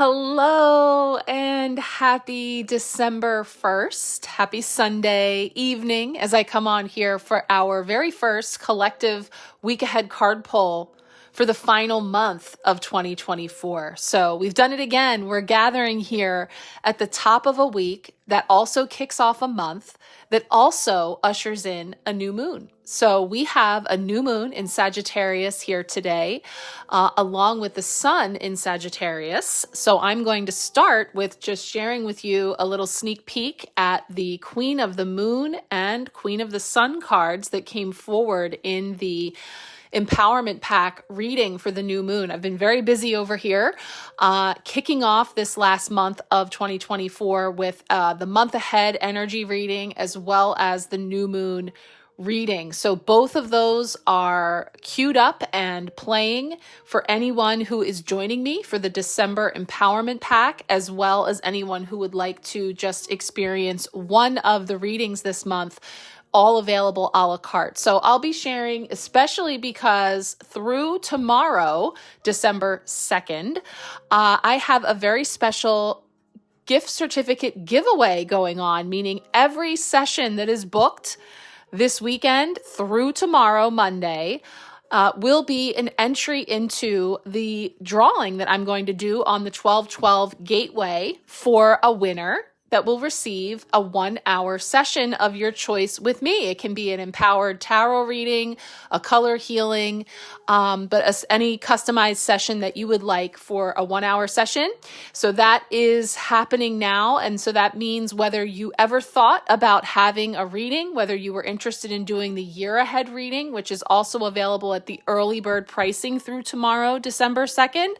Hello and happy December 1st. Happy Sunday evening as I come on here for our very first collective week ahead card pull for the final month of 2024. So we've done it again. We're gathering here at the top of a week that also kicks off a month that also ushers in a new moon. So we have a new moon in Sagittarius here today, along with the sun in Sagittarius. So I'm going to start with just sharing with you a little sneak peek at the Queen of the Moon and Queen of the Sun cards that came forward in the Empowerment Pack reading for the new moon. I've been very busy over here, kicking off this last month of 2024 with the month ahead energy reading as well as the new moon reading. So both of those are queued up and playing for anyone who is joining me for the December Empowerment Pack, as well as anyone who would like to just experience one of the readings this month, all available a la carte. So I'll be sharing, especially because through tomorrow, December 2nd, I have a very special gift certificate giveaway going on, meaning every session that is booked this weekend through tomorrow, Monday, will be an entry into the drawing that I'm going to do on the 12/12 Gateway for a winner that will receive a 1-hour session of your choice with me. It can be an empowered tarot reading, a color healing, but any customized session that you would like for a 1-hour session. So that is happening now. And so that means whether you ever thought about having a reading, whether you were interested in doing the year ahead reading, which is also available at the early bird pricing through tomorrow, December 2nd,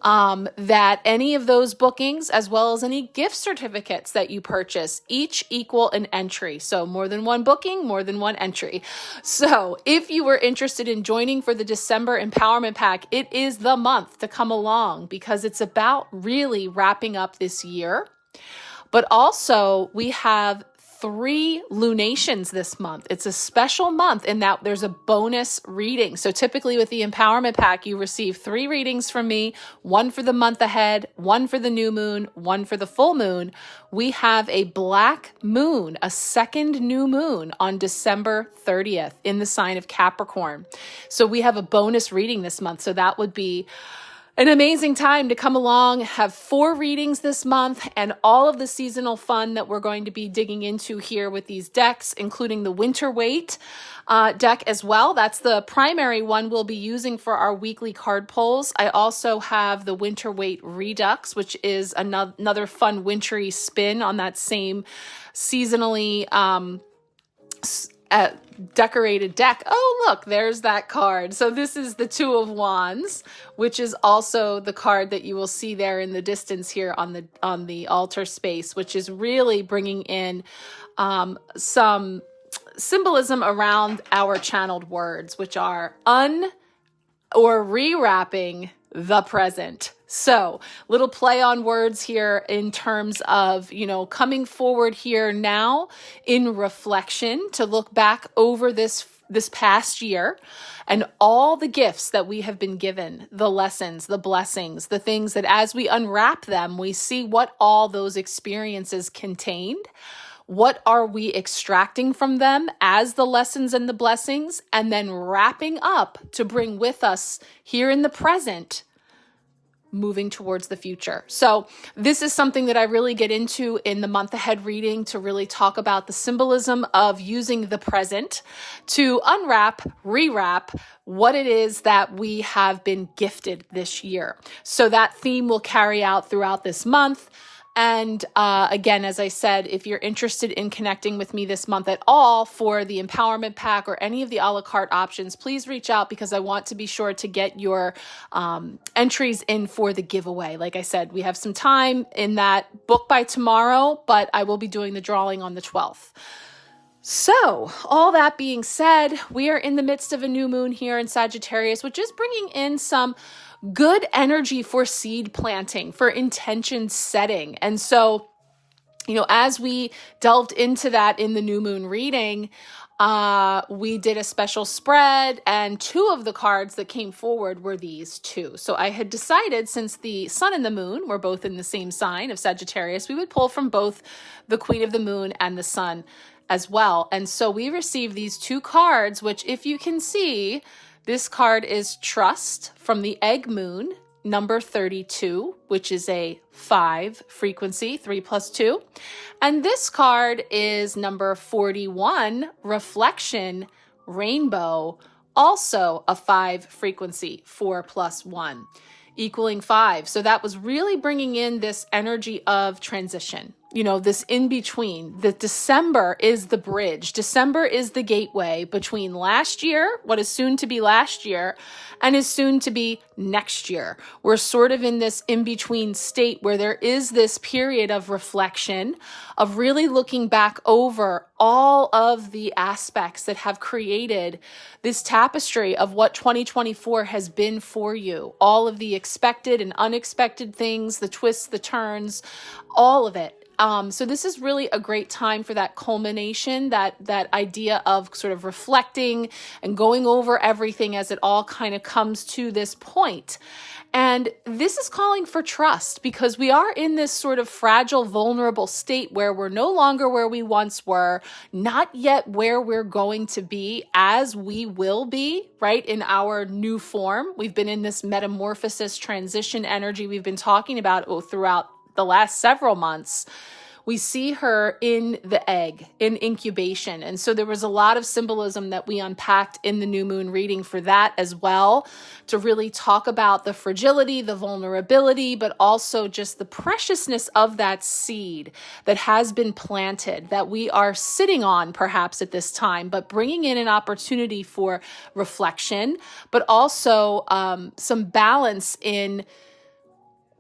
that any of those bookings, as well as any gift certificates that you purchase, each equal an entry. So more than one booking, more than one entry. So if you were interested in joining for the December Empowerment Pack, it is the month to come along because it's about really wrapping up this year. But also we have 3 lunations this month. It's a special month in that there's a bonus reading. So typically with the Empowerment Pack, you receive 3 readings from me, 1 for the month ahead, 1 for the new moon, 1 for the full moon. We have a black moon, a second new moon on December 30th in the sign of Capricorn. So we have a bonus reading this month. So that would be an amazing time to come along, have 4 readings this month, and all of the seasonal fun that we're going to be digging into here with these decks, including the Winter Weight deck as well. That's the primary one we'll be using for our weekly card pulls. I also have the Winter Weight Redux, which is another fun wintry spin on that same seasonally decorated deck. Oh, look, there's that card. So this is the 2 of Wands, which is also the card that you will see there in the distance here on the altar space, which is really bringing in some symbolism around our channeled words, which are or rewrapping the present. So little play on words here in terms of, coming forward here now in reflection to look back over this past year and all the gifts that we have been given, the lessons, the blessings, the things that as we unwrap them, we see what all those experiences contained. What are we extracting from them as the lessons and the blessings, and then wrapping up to bring with us here in the present, moving towards the future. So this is something that I really get into in the month ahead reading to really talk about the symbolism of using the present to unwrap, rewrap what it is that we have been gifted this year. So that theme will carry out throughout this month. And again, as I said, if you're interested in connecting with me this month at all for the Empowerment Pack or any of the a la carte options, please reach out because I want to be sure to get your entries in for the giveaway. Like I said, we have some time in that book by tomorrow, but I will be doing the drawing on the 12th. So all that being said, we are in the midst of a new moon here in Sagittarius, which is bringing in some good energy for seed planting, for intention setting. And so, as we delved into that in the new moon reading, We did a special spread, and 2 of the cards that came forward were these 2. So I had decided, since the sun and the moon were both in the same sign of Sagittarius, we would pull from both the Queen of the Moon and the sun as well. And so we received these 2 cards, which, if you can see, this card is Trust from the Egg Moon, number 32, which is a 5 frequency, 3 plus 2. And this card is number 41, Reflection Rainbow, also a 5 frequency, 4 plus 1, equaling 5. So that was really bringing in this energy of transition. You know, this in between. The December is the bridge. December is the gateway between last year, what is soon to be last year, and is soon to be next year. We're sort of in this in-between state where there is this period of reflection, of really looking back over all of the aspects that have created this tapestry of what 2024 has been for you. All of the expected and unexpected things, the twists, the turns, all of it. So this is really a great time for that culmination, that idea of sort of reflecting and going over everything as it all kind of comes to this point. And this is calling for trust, because we are in this sort of fragile, vulnerable state where we're no longer where we once were, not yet where we're going to be as we will be, right, in our new form. We've been in this metamorphosis, transition energy we've been talking about throughout the last several months. We see her in the egg, in incubation. And so there was a lot of symbolism that we unpacked in the new moon reading for that as well, to really talk about the fragility, the vulnerability, but also just the preciousness of that seed that has been planted, that we are sitting on perhaps at this time, but bringing in an opportunity for reflection, but also some balance in,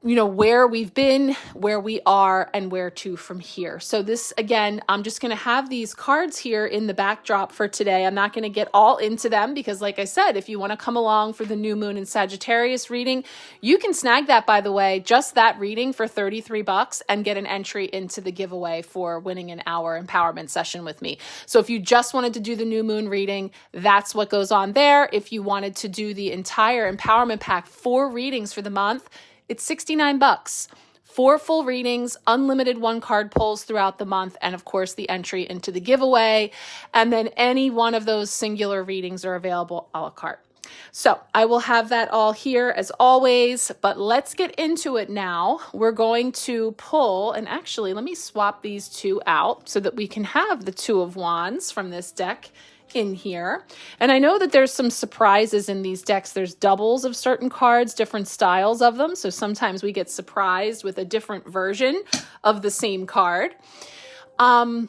you know, where we've been, where we are, and where to from here. So this, again, I'm just going to have these cards here in the backdrop for today. I'm not going to get all into them because, like I said, if you want to come along for the new moon and Sagittarius reading, you can snag that, by the way, just that reading for $33 and get an entry into the giveaway for winning an hour empowerment session with me. So if you just wanted to do the new moon reading, that's what goes on there. If you wanted to do the entire empowerment pack, 4 readings for the month, it's $69. 4 full readings, unlimited 1-card pulls throughout the month, and of course the entry into the giveaway. And then any one of those singular readings are available a la carte. So I will have that all here as always, but let's get into it now. We're going to pull, and actually let me swap these 2 out so that we can have the 2 of Wands from this deck in here. And I know that there's some surprises in these decks. There's doubles of certain cards, different styles of them. So sometimes we get surprised with a different version of the same card. So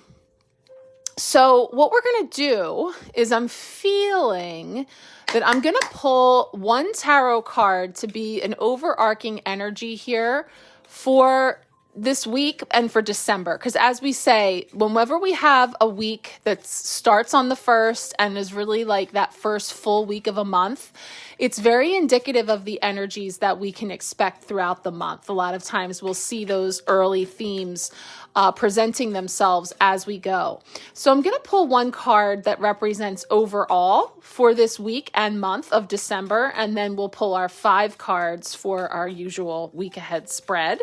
what we're going to do is, I'm feeling that I'm going to pull 1 tarot card to be an overarching energy here for this week and for December. Because as we say, whenever we have a week that starts on the 1st and is really like that first full week of a month, it's very indicative of the energies that we can expect throughout the month. A lot of times we'll see those early themes presenting themselves as we go. So I'm going to pull 1 card that represents overall for this week and month of December, and then we'll pull our 5 cards for our usual week ahead spread.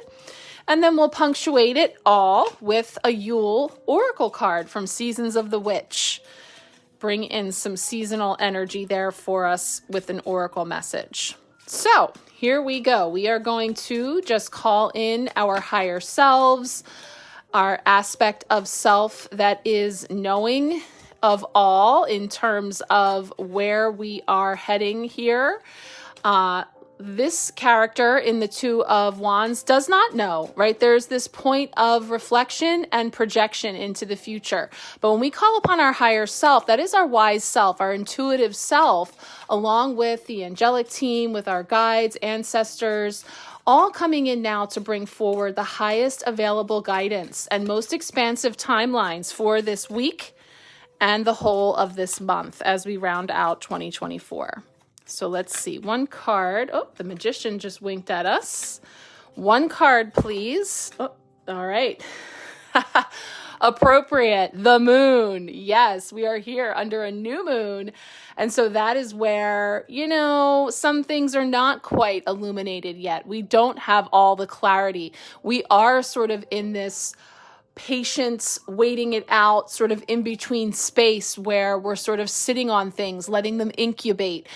And then we'll punctuate it all with a Yule Oracle card from Seasons of the Witch. Bring in some seasonal energy there for us with an oracle message. So here we go. We are going to just call in our higher selves, our aspect of self that is knowing of all in terms of where we are heading here. This character in the 2 of Wands does not know, right? There's this point of reflection and projection into the future. But when we call upon our higher self, that is our wise self, our intuitive self, along with the angelic team, with our guides, ancestors, all coming in now to bring forward the highest available guidance and most expansive timelines for this week and the whole of this month as we round out 2024. So let's see, 1 card. Oh, the magician just winked at us. 1 card, please. Oh, all right. Appropriate. The moon. Yes, we are here under a new moon. And so that is where, some things are not quite illuminated yet. We don't have all the clarity. We are sort of in this patience, waiting it out, sort of in between space where we're sort of sitting on things, letting them incubate,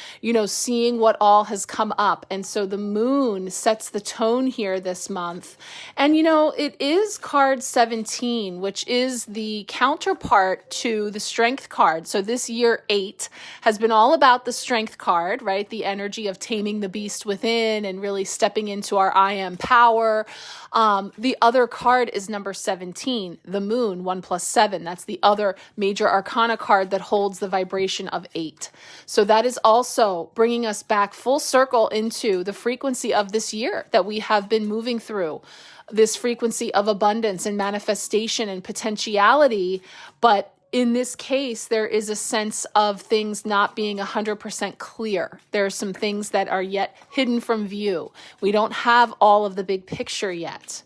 seeing what all has come up. And so the moon sets the tone here this month. And, it is card 17, which is the counterpart to the strength card. So this year 8 has been all about the strength card, right? The energy of taming the beast within and really stepping into our I am power. The other card is number 17. The moon, 1 + 7. That's the other major arcana card that holds the vibration of 8. So that is also bringing us back full circle into the frequency of this year that we have been moving through. This frequency of abundance and manifestation and potentiality. But in this case, there is a sense of things not being 100% clear. There are some things that are yet hidden from view. We don't have all of the big picture yet.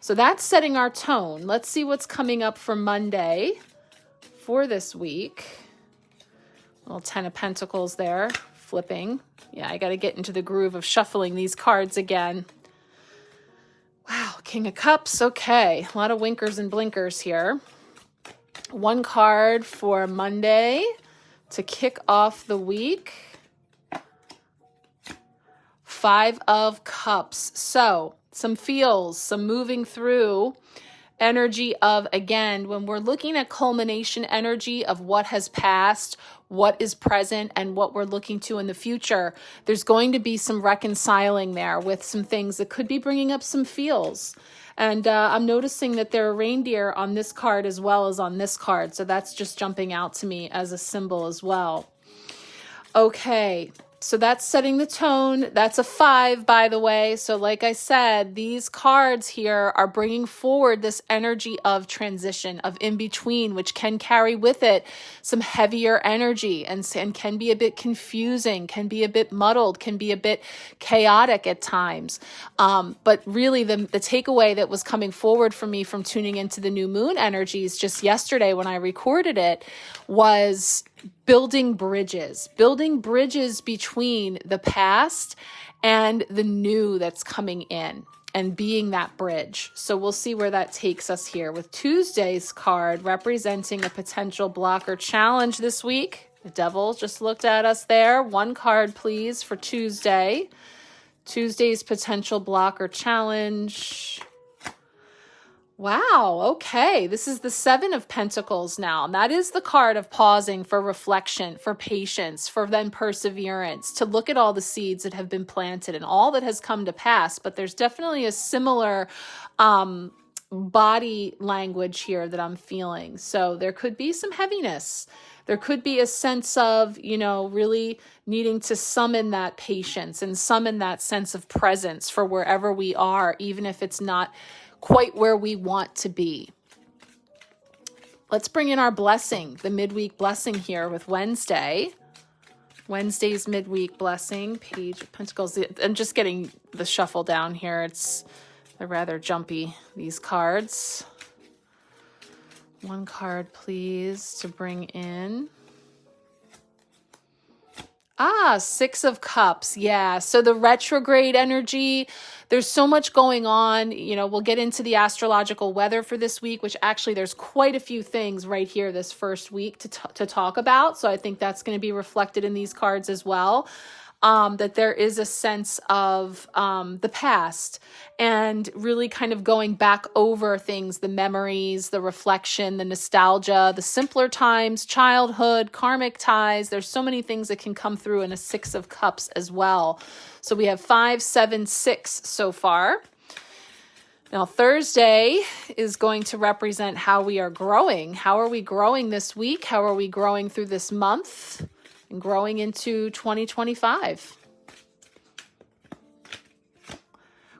So that's setting our tone. Let's see what's coming up for Monday for this week. Little 10 of Pentacles there, flipping. Yeah, I got to get into the groove of shuffling these cards again. Wow, King of Cups. Okay, a lot of winkers and blinkers here. One card for Monday to kick off the week. 5 of Cups. So some feels, some moving through energy of, again, when we're looking at culmination energy of what has passed, what is present, and what we're looking to in the future, there's going to be some reconciling there with some things that could be bringing up some feels. And I'm noticing that there are reindeer on this card as well as on this card. So that's just jumping out to me as a symbol as well. Okay. So that's setting the tone. That's a 5, by the way. So like I said, these cards here are bringing forward this energy of transition, of in between, which can carry with it some heavier energy and can be a bit confusing, can be a bit muddled, can be a bit chaotic at times. But really the takeaway that was coming forward for me from tuning into the new moon energies just yesterday when I recorded it was building bridges between the past and the new that's coming in and being that bridge. So we'll see where that takes us here with Tuesday's card representing a potential block or challenge this week. The devil just looked at us there. One card, please, for Tuesday. Tuesday's potential block or challenge. Wow, okay. This is the 7 of Pentacles now. And that is the card of pausing for reflection, for patience, for then perseverance, to look at all the seeds that have been planted and all that has come to pass. But there's definitely a similar body language here that I'm feeling. So there could be some heaviness. There could be a sense of, really needing to summon that patience and summon that sense of presence for wherever we are, even if it's not quite where we want to be. Let's bring in our blessing, the midweek blessing here with Wednesday. Wednesday's midweek blessing, Page of Pentacles. I'm just getting the shuffle down here. They're rather jumpy, these cards. One card, please, to bring in. 6 of Cups. Yeah. So the retrograde energy, there's so much going on. We'll get into the astrological weather for this week, which actually there's quite a few things right here this first week to talk about. So I think that's going to be reflected in these cards as well. That there is a sense of the past and really kind of going back over things, the memories, the reflection, the nostalgia, the simpler times, childhood, karmic ties. There's so many things that can come through in a 6 of Cups as well. So we have 5, 7, 6 so far. Now, Thursday is going to represent how we are growing. How are we growing this week? How are we growing through this month? And growing into 2025.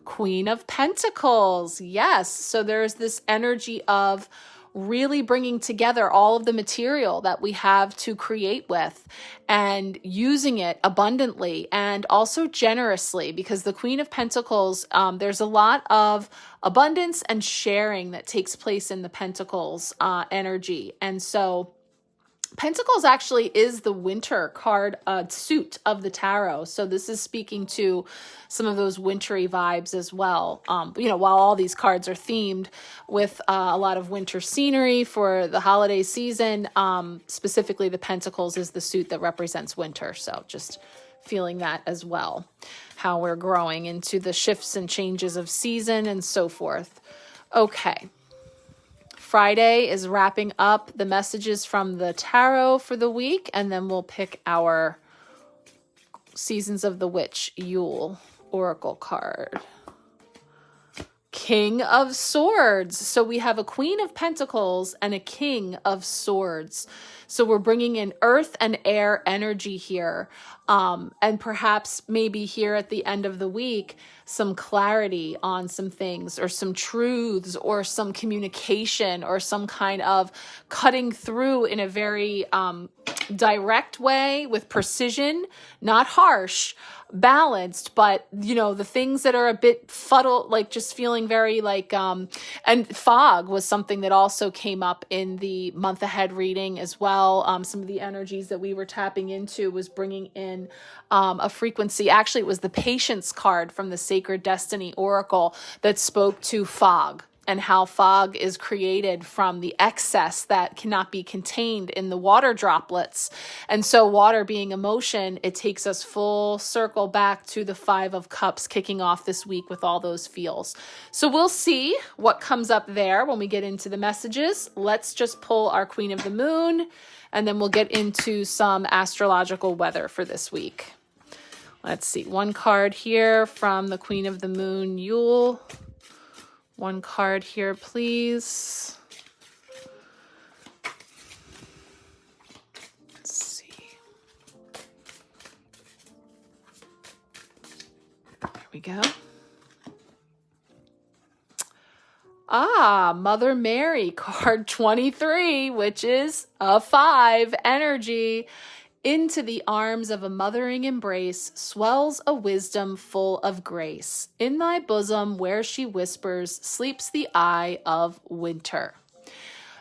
Queen of Pentacles. Yes. So there's this energy of really bringing together all of the material that we have to create with and using it abundantly and also generously, because the Queen of Pentacles, there's a lot of abundance and sharing that takes place in the Pentacles energy. And so Pentacles actually is the winter card suit of the tarot. So this is speaking to some of those wintry vibes as well. While all these cards are themed with a lot of winter scenery for the holiday season, specifically the Pentacles is the suit that represents winter. So just feeling that as well, how we're growing into the shifts and changes of season and so forth. Okay. Friday is wrapping up the messages from the tarot for the week, and then we'll pick our Seasons of the Witch Yule Oracle card. King of Swords. So we have a Queen of Pentacles and a King of Swords. So we're bringing in earth and air energy here. And perhaps maybe here at the end of the week, some clarity on some things or some truths or some communication or some kind of cutting through in a very direct way with precision, not harsh, balanced, but the things that are a bit fuddled, like just feeling very like, and fog was something that also came up in the month ahead reading as well. Some of the energies that we were tapping into was bringing in a frequency. Actually, it was the Patience card from the Sacred Destiny Oracle that spoke to fog and how fog is created from the excess that cannot be contained in the water droplets. And so water being emotion, it takes us full circle back to the Five of Cups kicking off this week with all those feels. So we'll see what comes up there when we get into the messages. Let's just pull our Queen of the Moon, and then we'll get into some astrological weather for this week. Let's see. One card here from the Queen of the Moon, Yule. One card here, please. Let's see. There we go. Mother Mary, card 23, which is a 5 energy. Into the arms of a mothering embrace swells a wisdom full of grace. In thy bosom, where she whispers, sleeps the eye of winter.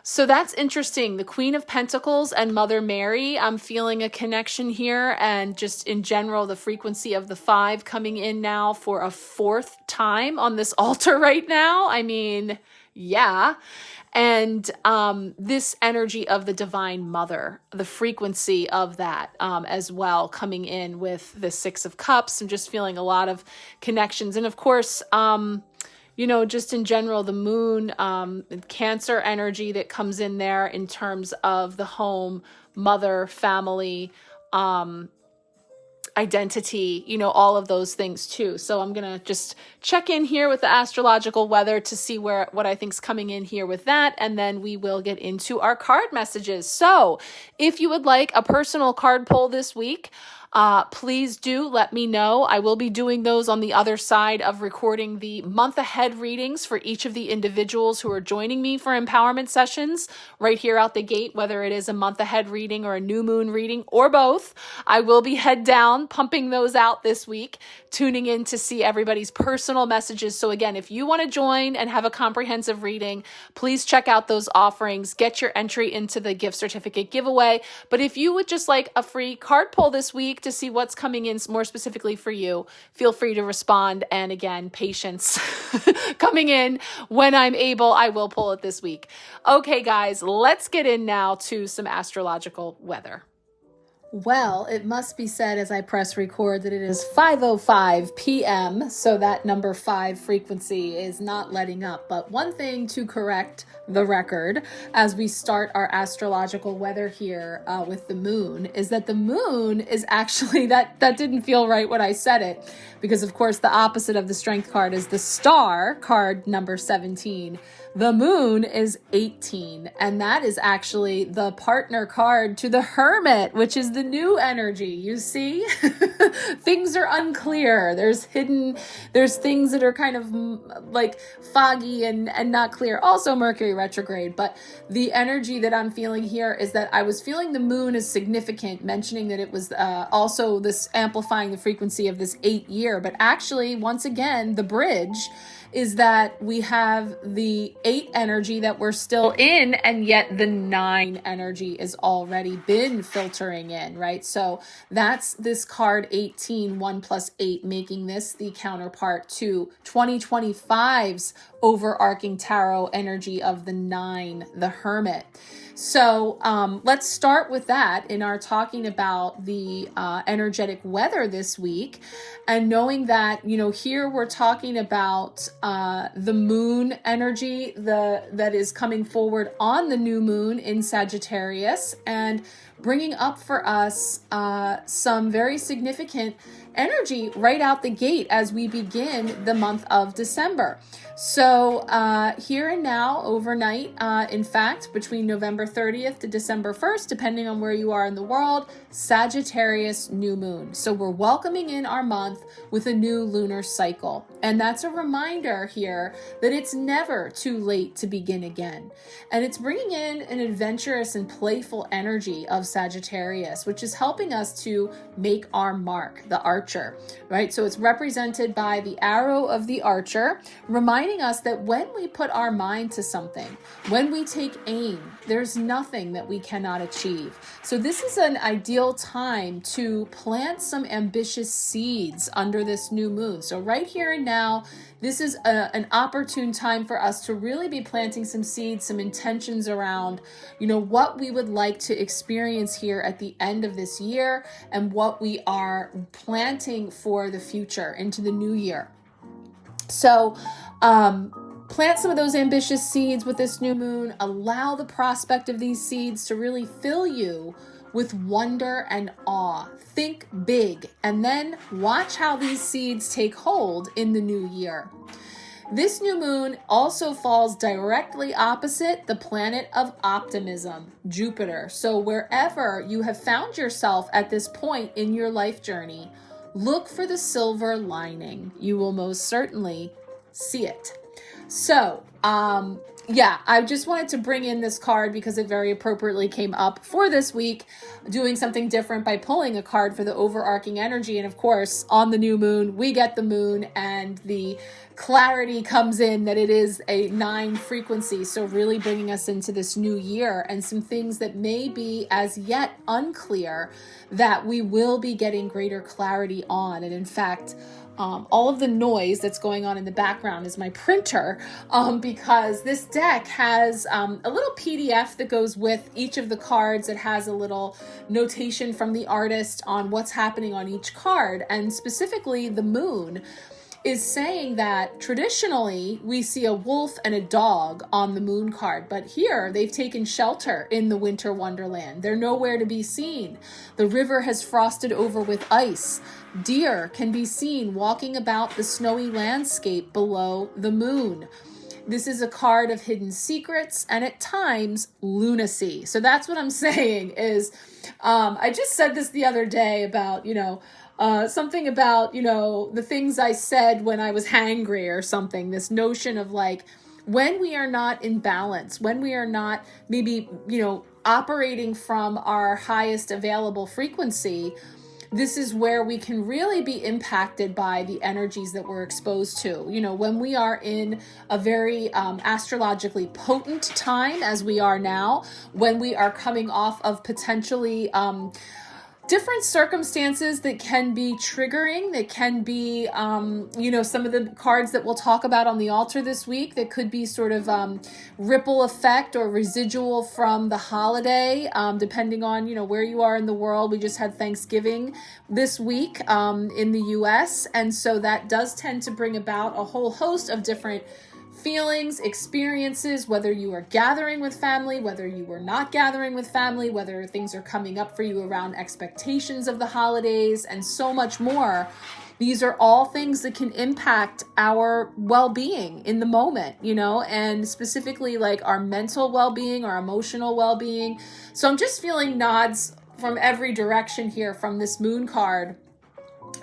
So that's interesting. The Queen of Pentacles and Mother Mary, I'm feeling a connection here, and just in general, the frequency of the 5 coming in now for a 4th time on this altar right now. I mean, yeah. And this energy of the Divine Mother, the frequency of that as well coming in with the 6 of Cups. I'm just feeling a lot of connections. And of course, just in general, the moon, Cancer energy that comes in there in terms of the home, mother, family, identity, all of those things too. So I'm going to just check in here with the astrological weather to see what I think is coming in here with that. And then we will get into our card messages. So if you would like a personal card pull this week, please do let me know. I will be doing those on the other side of recording the month ahead readings for each of the individuals who are joining me for empowerment sessions right here out the gate, whether it is a month ahead reading or a new moon reading or both. I will be head down pumping those out this week, tuning in to see everybody's personal messages. So again, if you want to join and have a comprehensive reading, please check out those offerings, get your entry into the gift certificate giveaway. But if you would just like a free card pull this week to see what's coming in more specifically for you, feel free to respond. And again, patience coming in when I'm able, I will pull it this week. Okay, guys, let's get in now to some astrological weather. Well, it must be said as I press record that it is 5:05 p.m., so that number 5 frequency is not letting up. But one thing to correct the record as we start our astrological weather here with the moon is that the moon is actually, that didn't feel right when I said it, because of course the opposite of the strength card is the star card number 17. The moon is 18, and that is actually the partner card to the Hermit, which is the new energy. You see, things are unclear. There's things that are kind of like foggy and not clear. Also Mercury retrograde, but the energy that I'm feeling here is that I was feeling the moon is significant, mentioning that it was also this amplifying the frequency of this 8 year, but actually, once again, the bridge is that we have the 8 energy that we're still in, and yet the 9 energy has already been filtering in, right? So that's this card 18, 1 plus 8, making this the counterpart to 2025's overarching tarot energy of the 9, the Hermit. So let's start with that in our talking about the energetic weather this week, and knowing that, here we're talking about the moon energy that is coming forward on the new moon in Sagittarius, and bringing up for us some very significant energy right out the gate as we begin the month of December. So here and now, overnight, in fact, between November 30th to December 1st, depending on where you are in the world, Sagittarius new moon. So we're welcoming in our month with a new lunar cycle. And that's a reminder here that it's never too late to begin again. And it's bringing in an adventurous and playful energy of Sagittarius, which is helping us to make our mark, the archer, right? So it's represented by the arrow of the archer, reminding us that when we put our mind to something, when we take aim, there's nothing that we cannot achieve. So this is an ideal time to plant some ambitious seeds under this new moon. So right here and now, this is an opportune time for us to really be planting some seeds, some intentions around, what we would like to experience here at the end of this year, and what we are planting for the future into the new year. So plant some of those ambitious seeds with this new moon. Allow the prospect of these seeds to really fill you with wonder and awe. Think big, and then watch how these seeds take hold in the new year. This new moon also falls directly opposite the planet of optimism, Jupiter. So wherever you have found yourself at this point in your life journey, look for the silver lining. You will most certainly see it. So, I just wanted to bring in this card because it very appropriately came up for this week, doing something different by pulling a card for the overarching energy. And of course, on the new moon, we get the moon, and the clarity comes in that it is a 9 frequency. So really bringing us into this new year, and some things that may be as yet unclear that we will be getting greater clarity on. And in fact, all of the noise that's going on in the background is my printer, because this deck has a little PDF that goes with each of the cards. It has a little notation from the artist on what's happening on each card, and specifically the moon is saying that traditionally we see a wolf and a dog on the moon card, but here they've taken shelter in the winter wonderland. They're nowhere to be seen. The river has frosted over with ice. Deer can be seen walking about the snowy landscape below the moon. This is a card of hidden secrets and at times lunacy. So that's what I'm saying is, I just said this the other day about, something about, the things I said when I was hangry or something, this notion of like, when we are not in balance, when we are not maybe, operating from our highest available frequency, this is where we can really be impacted by the energies that we're exposed to. When we are in a very astrologically potent time, as we are now, when we are coming off of potentially different circumstances that can be triggering, that can be, some of the cards that we'll talk about on the altar this week, that could be sort of ripple effect or residual from the holiday, depending on, where you are in the world. We just had Thanksgiving this week in the US. And so that does tend to bring about a whole host of different feelings, experiences, whether you are gathering with family, whether you were not gathering with family, whether things are coming up for you around expectations of the holidays, and so much more These are all things that can impact our well-being in the moment, and specifically like our mental well-being, our emotional well-being. So I'm just feeling nods from every direction here from this moon card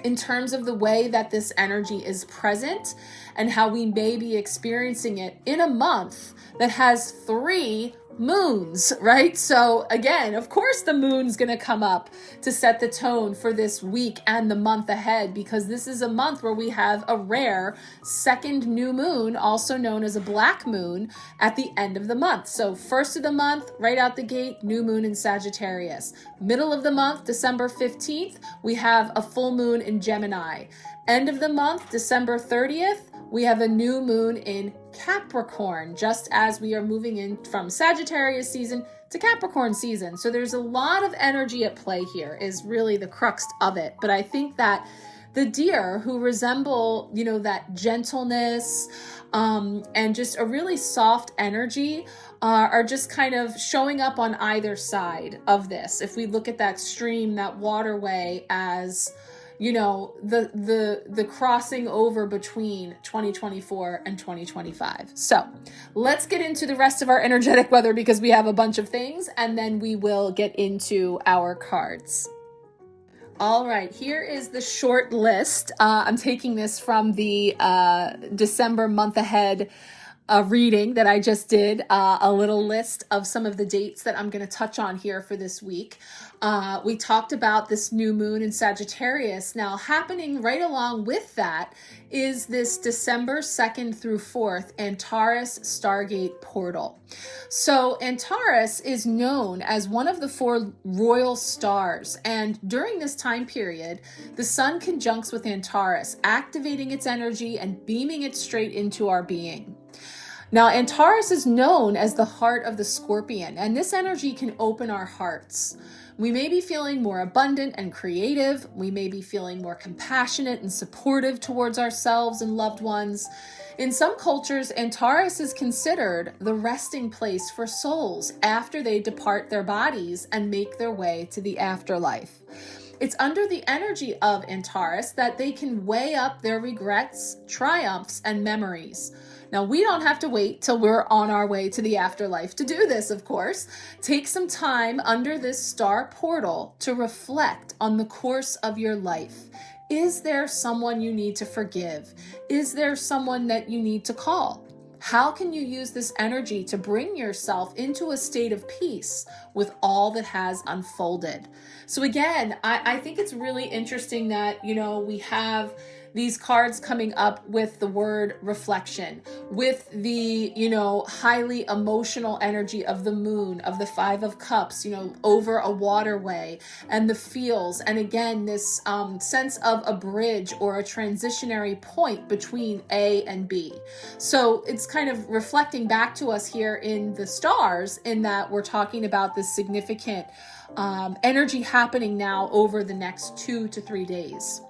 in terms of the way that this energy is present and how we may be experiencing it in a month that has 3 moons, right? So again, of course the moon's going to come up to set the tone for this week and the month ahead, because this is a month where we have a rare second new moon, also known as a black moon, at the end of the month. So first of the month, right out the gate, new moon in Sagittarius. Middle of the month, December 15th, we have a full moon in Gemini. End of the month, December 30th, we have a new moon in Capricorn, just as we are moving in from Sagittarius season to Capricorn season. So there's a lot of energy at play here, is really the crux of it. But I think that the deer, who resemble, that gentleness and just a really soft energy, are just kind of showing up on either side of this. If we look at that stream, that waterway, as the crossing over between 2024 and 2025. So let's get into the rest of our energetic weather, because we have a bunch of things, and then we will get into our cards. All right, here is the short list. I'm taking this from the December month ahead reading that I just did, a little list of some of the dates that I'm going to touch on here for this week. We talked about this new moon in Sagittarius. Now, happening right along with that is this December 2nd through 4th Antares Stargate portal. So Antares is known as one of the 4 royal stars, and during this time period, the sun conjuncts with Antares, activating its energy and beaming it straight into our being. Now, Antares is known as the heart of the scorpion, and this energy can open our hearts. We may be feeling more abundant and creative. We may be feeling more compassionate and supportive towards ourselves and loved ones. In some cultures, Antares is considered the resting place for souls after they depart their bodies and make their way to the afterlife. It's under the energy of Antares that they can weigh up their regrets, triumphs, and memories. Now, we don't have to wait till we're on our way to the afterlife to do this, of course. Take some time under this star portal to reflect on the course of your life. Is there someone you need to forgive? Is there someone that you need to call? How can you use this energy to bring yourself into a state of peace with all that has unfolded? So again, I think it's really interesting that, we have these cards coming up with the word reflection, with the, highly emotional energy of the moon, of the 5 of Cups, over a waterway, and the feels. And again, this sense of a bridge or a transitionary point between A and B. So it's kind of reflecting back to us here in the stars, in that we're talking about this significant energy happening now over the next 2 to 3 days.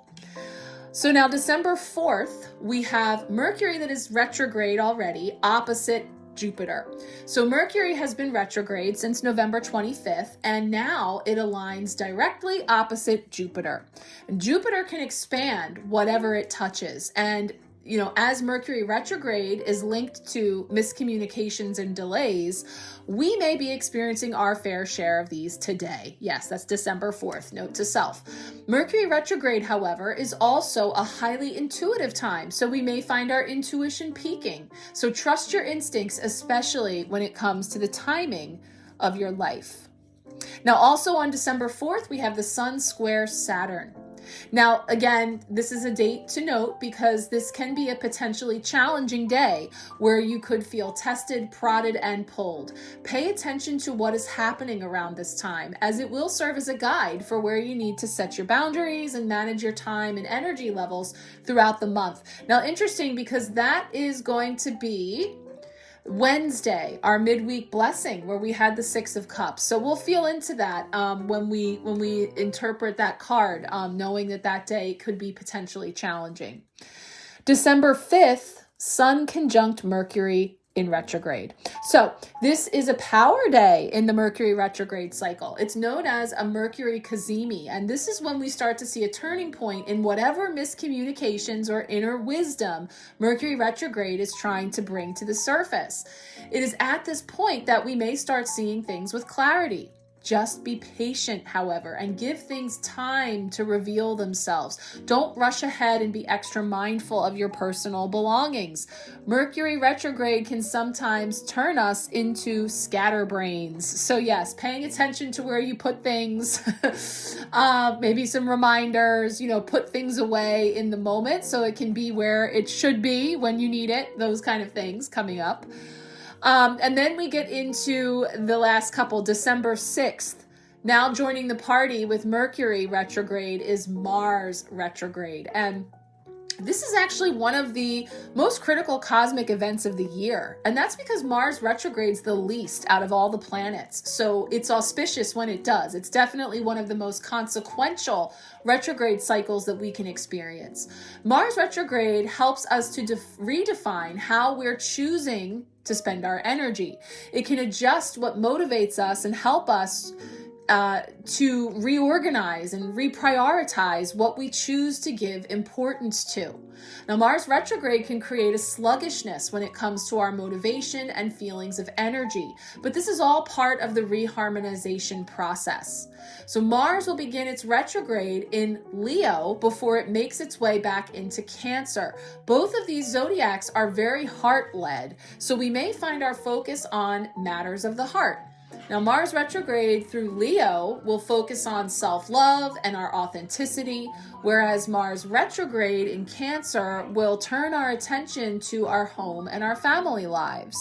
So now December 4th, we have Mercury that is retrograde already, opposite Jupiter. So Mercury has been retrograde since November 25th, and now it aligns directly opposite Jupiter. And Jupiter can expand whatever it touches. And as Mercury retrograde is linked to miscommunications and delays, we may be experiencing our fair share of these today. Yes, that's December 4th, note to self. Mercury retrograde, however, is also a highly intuitive time, so we may find our intuition peaking. So trust your instincts, especially when it comes to the timing of your life. Now, also on December 4th, we have the Sun square Saturn. Now, again, this is a date to note because this can be a potentially challenging day where you could feel tested, prodded, and pulled. Pay attention to what is happening around this time, as it will serve as a guide for where you need to set your boundaries and manage your time and energy levels throughout the month. Now, interesting, because that is going to be Wednesday, our midweek blessing, where we had the 6 of Cups. So we'll feel into that when we interpret that card, knowing that day could be potentially challenging. December 5th, Sun conjunct Mercury in retrograde. So this is a power day in the Mercury retrograde cycle. It's known as a Mercury cazimi, and this is when we start to see a turning point in whatever miscommunications or inner wisdom Mercury retrograde is trying to bring to the surface. It is at this point that we may start seeing things with clarity. Just be patient, however, and give things time to reveal themselves. Don't rush ahead and be extra mindful of your personal belongings. Mercury retrograde can sometimes turn us into scatterbrains. So yes, paying attention to where you put things, maybe some reminders, put things away in the moment so it can be where it should be when you need it, those kind of things coming up. And then we get into the last couple, December 6th. Now joining the party with Mercury retrograde is Mars retrograde. And this is actually one of the most critical cosmic events of the year. And that's because Mars retrogrades the least out of all the planets. So it's auspicious when it does. It's definitely one of the most consequential retrograde cycles that we can experience. Mars retrograde helps us to redefine how we're choosing to spend our energy. It can adjust what motivates us and help us to reorganize and reprioritize what we choose to give importance to. Now, Mars retrograde can create a sluggishness when it comes to our motivation and feelings of energy, but this is all part of the reharmonization process. So Mars will begin its retrograde in Leo before it makes its way back into Cancer. Both of these zodiacs are very heart-led, so we may find our focus on matters of the heart. Now, Mars retrograde through Leo will focus on self-love and our authenticity, whereas Mars retrograde in Cancer will turn our attention to our home and our family lives.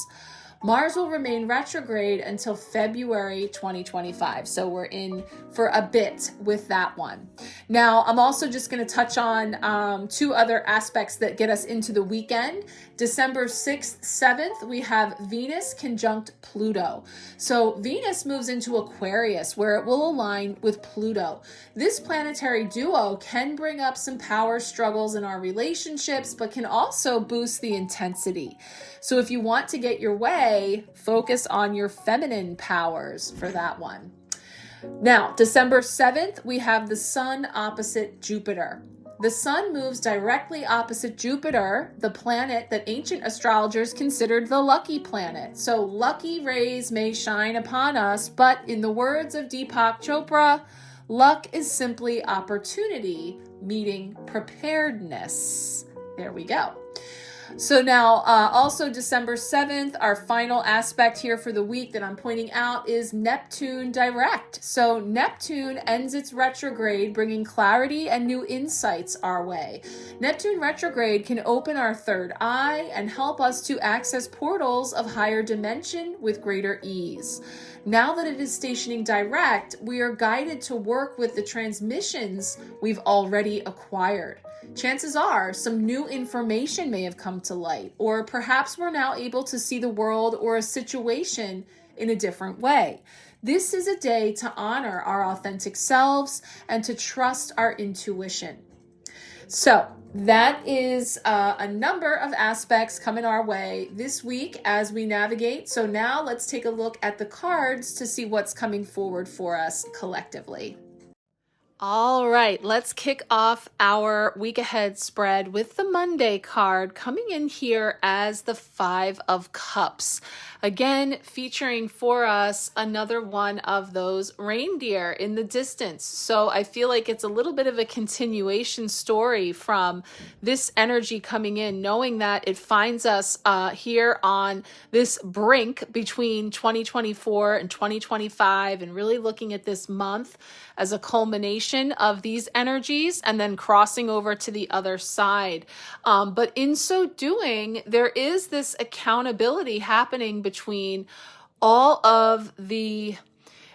Mars will remain retrograde until February 2025. So we're in for a bit with that one. Now, I'm also just going to touch on two other aspects that get us into the weekend. December 6th, 7th, we have Venus conjunct Pluto. So Venus moves into Aquarius, where it will align with Pluto. This planetary duo can bring up some power struggles in our relationships, but can also boost the intensity. So if you want to get your way, focus on your feminine powers for that one. Now, December 7th, we have the Sun opposite Jupiter. The Sun moves directly opposite Jupiter, the planet that ancient astrologers considered the lucky planet. So lucky rays may shine upon us, but in the words of Deepak Chopra, luck is simply opportunity meeting preparedness. There we go. So now, also December 7th, our final aspect here for the week that I'm pointing out is Neptune direct. So Neptune ends its retrograde, bringing clarity and new insights our way. Neptune retrograde can open our third eye and help us to access portals of higher dimension with greater ease. Now that it is stationing direct, we are guided to work with the transmissions we've already acquired. Chances are some new information may have come to light, or perhaps we're now able to see the world or a situation in a different way. This is a day to honor our authentic selves and to trust our intuition. So that is a number of aspects coming our way this week as we navigate. So now let's take a look at the cards to see what's coming forward for us collectively. All right, let's kick off our week ahead spread with the Monday card coming in here as the Five of Cups. Again, featuring for us another one of those reindeer in the distance. So I feel like it's a little bit of a continuation story from this energy coming in, knowing that it finds us here on this brink between 2024 and 2025, and really looking at this month as a culmination of these energies and then crossing over to the other side. But in so doing, there is this accountability happening between all of the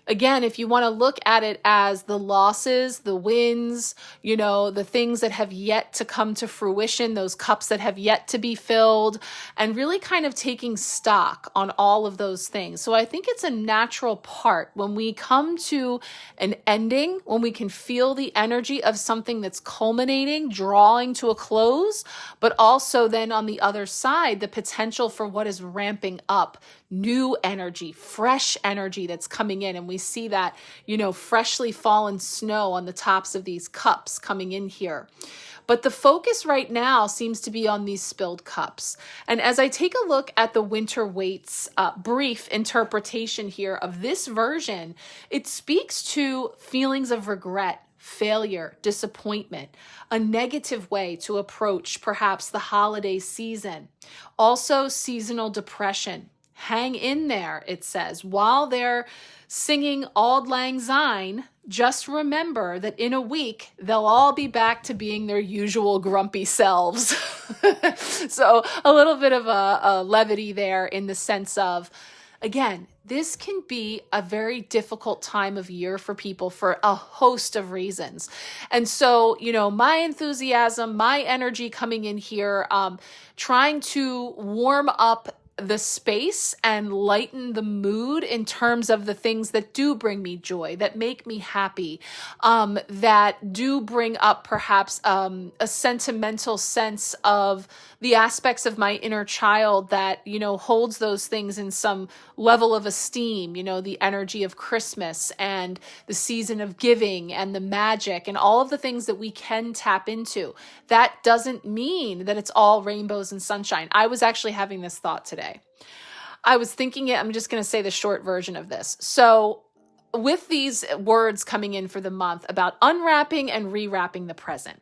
Again, if you want to look at it as the losses, the wins, the things that have yet to come to fruition, those cups that have yet to be filled, and really kind of taking stock on all of those things. So I think it's a natural part when we come to an ending, when we can feel the energy of something that's culminating, drawing to a close, but also then on the other side, the potential for what is ramping up, new energy, fresh energy that's coming in. And we see that, freshly fallen snow on the tops of these cups coming in here. But the focus right now seems to be on these spilled cups. And as I take a look at the Winter Waits brief interpretation here of this version, it speaks to feelings of regret, failure, disappointment, a negative way to approach perhaps the holiday season. Also, seasonal depression. Hang in there, it says. While they're singing Auld Lang Syne, just remember that in a week, they'll all be back to being their usual grumpy selves. So a little bit of a levity there in the sense of, again, this can be a very difficult time of year for people for a host of reasons. And so, my enthusiasm, my energy coming in here, trying to warm up the space and lighten the mood in terms of the things that do bring me joy, that make me happy, that do bring up perhaps a sentimental sense of the aspects of my inner child that, holds those things in some level of esteem, the energy of Christmas and the season of giving and the magic and all of the things that we can tap into. That doesn't mean that it's all rainbows and sunshine. I was actually having this thought today. I was thinking it, I'm just going to say the short version of this. So with these words coming in for the month about unwrapping and rewrapping the present,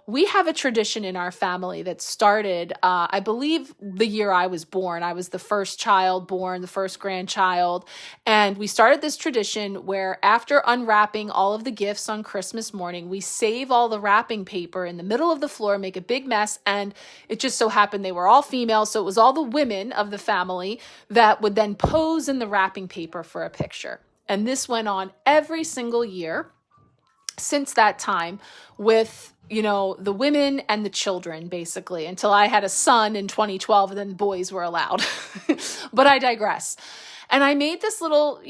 we have a tradition in our family that started, I believe, the year I was born. I was the first child born, the first grandchild. And we started this tradition where after unwrapping all of the gifts on Christmas morning, we save all the wrapping paper in the middle of the floor, make a big mess. And it just so happened they were all female. So it was all the women of the family that would then pose in the wrapping paper for a picture. And this went on every single year since that time with the women and the children, basically, until I had a son in 2012, and then boys were allowed. But I digress. And I made this little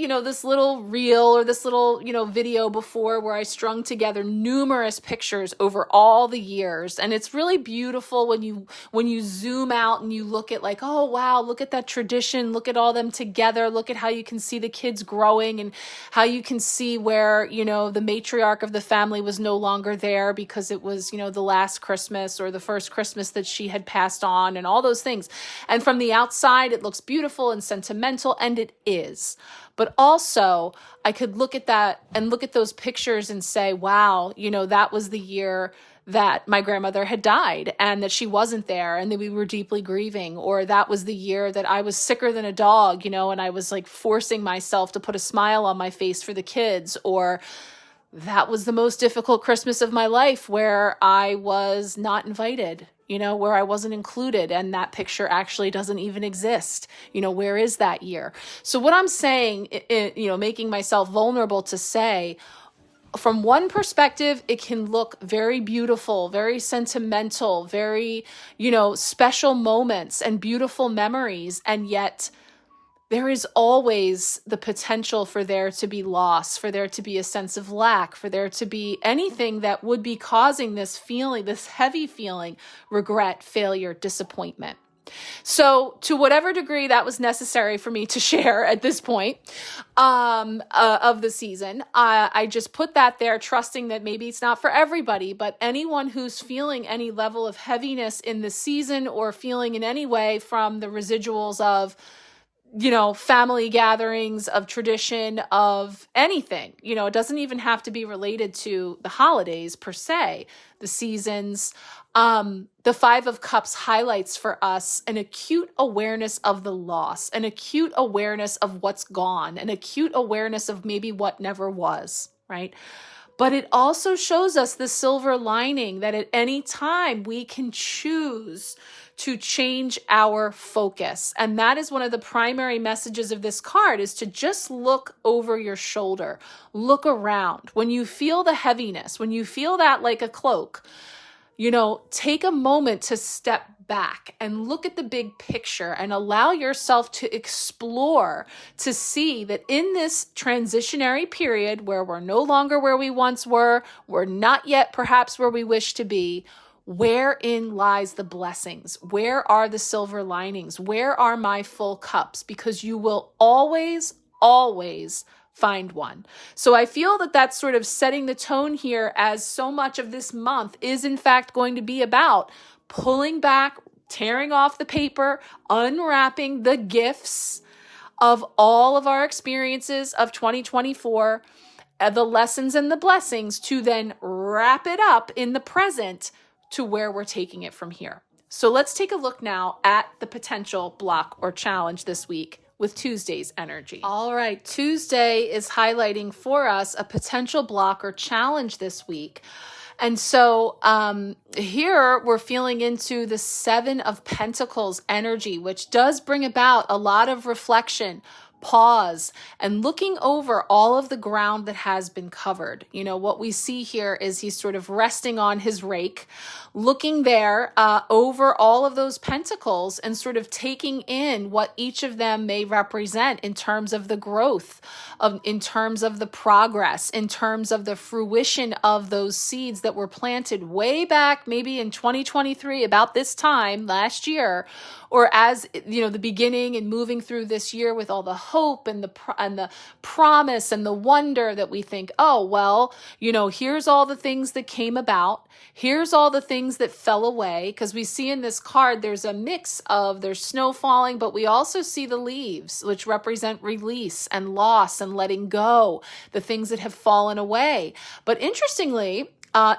reel or this little, video before where I strung together numerous pictures over all the years. And it's really beautiful when you zoom out and you look at like, oh, wow, look at that tradition. Look at all them together. Look at how you can see the kids growing and how you can see where, the matriarch of the family was no longer there because it was, the last Christmas or the first Christmas that she had passed on and all those things. And from the outside, it looks beautiful and sentimental, and it is. But also, I could look at that and look at those pictures and say, wow, that was the year that my grandmother had died and that she wasn't there and that we were deeply grieving. Or that was the year that I was sicker than a dog, and I was like forcing myself to put a smile on my face for the kids. Or that was the most difficult Christmas of my life where I was not invited, where I wasn't included, and that picture actually doesn't even exist. Where is that year? So what I'm saying, making myself vulnerable to say, from one perspective, it can look very beautiful, very sentimental, very, special moments and beautiful memories. And yet there is always the potential for there to be loss, for there to be a sense of lack, for there to be anything that would be causing this feeling, this heavy feeling, regret, failure, disappointment. So to whatever degree that was necessary for me to share at this point of the season, I just put that there, trusting that maybe it's not for everybody, but anyone who's feeling any level of heaviness in the season or feeling in any way from the residuals of family gatherings, of tradition, of anything. It doesn't even have to be related to the holidays per se, the seasons. The Five of Cups highlights for us an acute awareness of the loss, an acute awareness of what's gone, an acute awareness of maybe what never was, right? But it also shows us the silver lining that at any time we can choose to change our focus. And that is one of the primary messages of this card, is to just look over your shoulder, look around. When you feel the heaviness, when you feel that like a cloak, take a moment to step back and look at the big picture and allow yourself to explore, to see that in this transitionary period where we're no longer where we once were, we're not yet perhaps where we wish to be, wherein lies the blessings? Where are the silver linings? Where are my full cups? Because you will always, always find one. So I feel that that's sort of setting the tone here, as so much of this month is in fact going to be about pulling back, tearing off the paper, unwrapping the gifts of all of our experiences of 2024, the lessons and the blessings, to then wrap it up in the present to where we're taking it from here. So let's take a look now at the potential block or challenge this week with Tuesday's energy. All right, Tuesday is highlighting for us a potential block or challenge this week. And so here we're feeling into the 7 of Pentacles energy, which does bring about a lot of reflection, pause, and looking over all of the ground that has been covered. What we see here is he's sort of resting on his rake, looking there over all of those pentacles and sort of taking in what each of them may represent in terms of the growth, in terms of the progress, in terms of the fruition of those seeds that were planted way back maybe in 2023, about this time last year, or as the beginning and moving through this year with all the hope and the promise and the wonder that we think, oh, well, here's all the things that came about. Here's all the things that fell away, because we see in this card, there's a mix of, there's snow falling, but we also see the leaves, which represent release and loss and letting go, the things that have fallen away. But interestingly,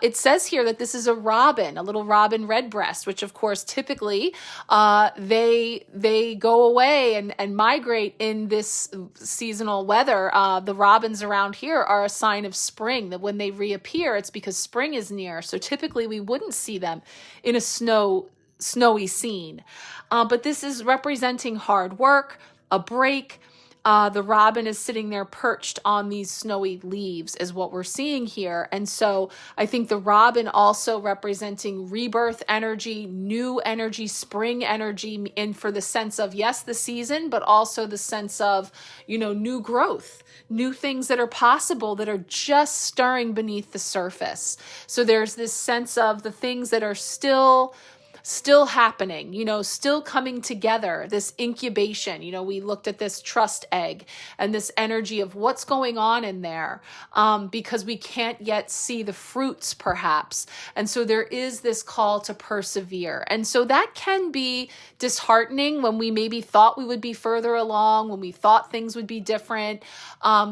it says here that this is a robin, a little robin redbreast, which of course typically they go away and migrate in this seasonal weather. The robins around here are a sign of spring, that when they reappear, it's because spring is near. So typically we wouldn't see them in a snowy scene. But this is representing hard work, a break. The robin is sitting there perched on these snowy leaves is what we're seeing here. And so I think the robin also representing rebirth energy, new energy, spring energy, and for the sense of, yes, the season, but also the sense of, new growth, new things that are possible that are just stirring beneath the surface. So there's this sense of the things that are still happening, still coming together, this incubation. We looked at this trust egg and this energy of what's going on in there, because we can't yet see the fruits perhaps. And so there is this call to persevere. And so that can be disheartening when we maybe thought we would be further along, when we thought things would be different,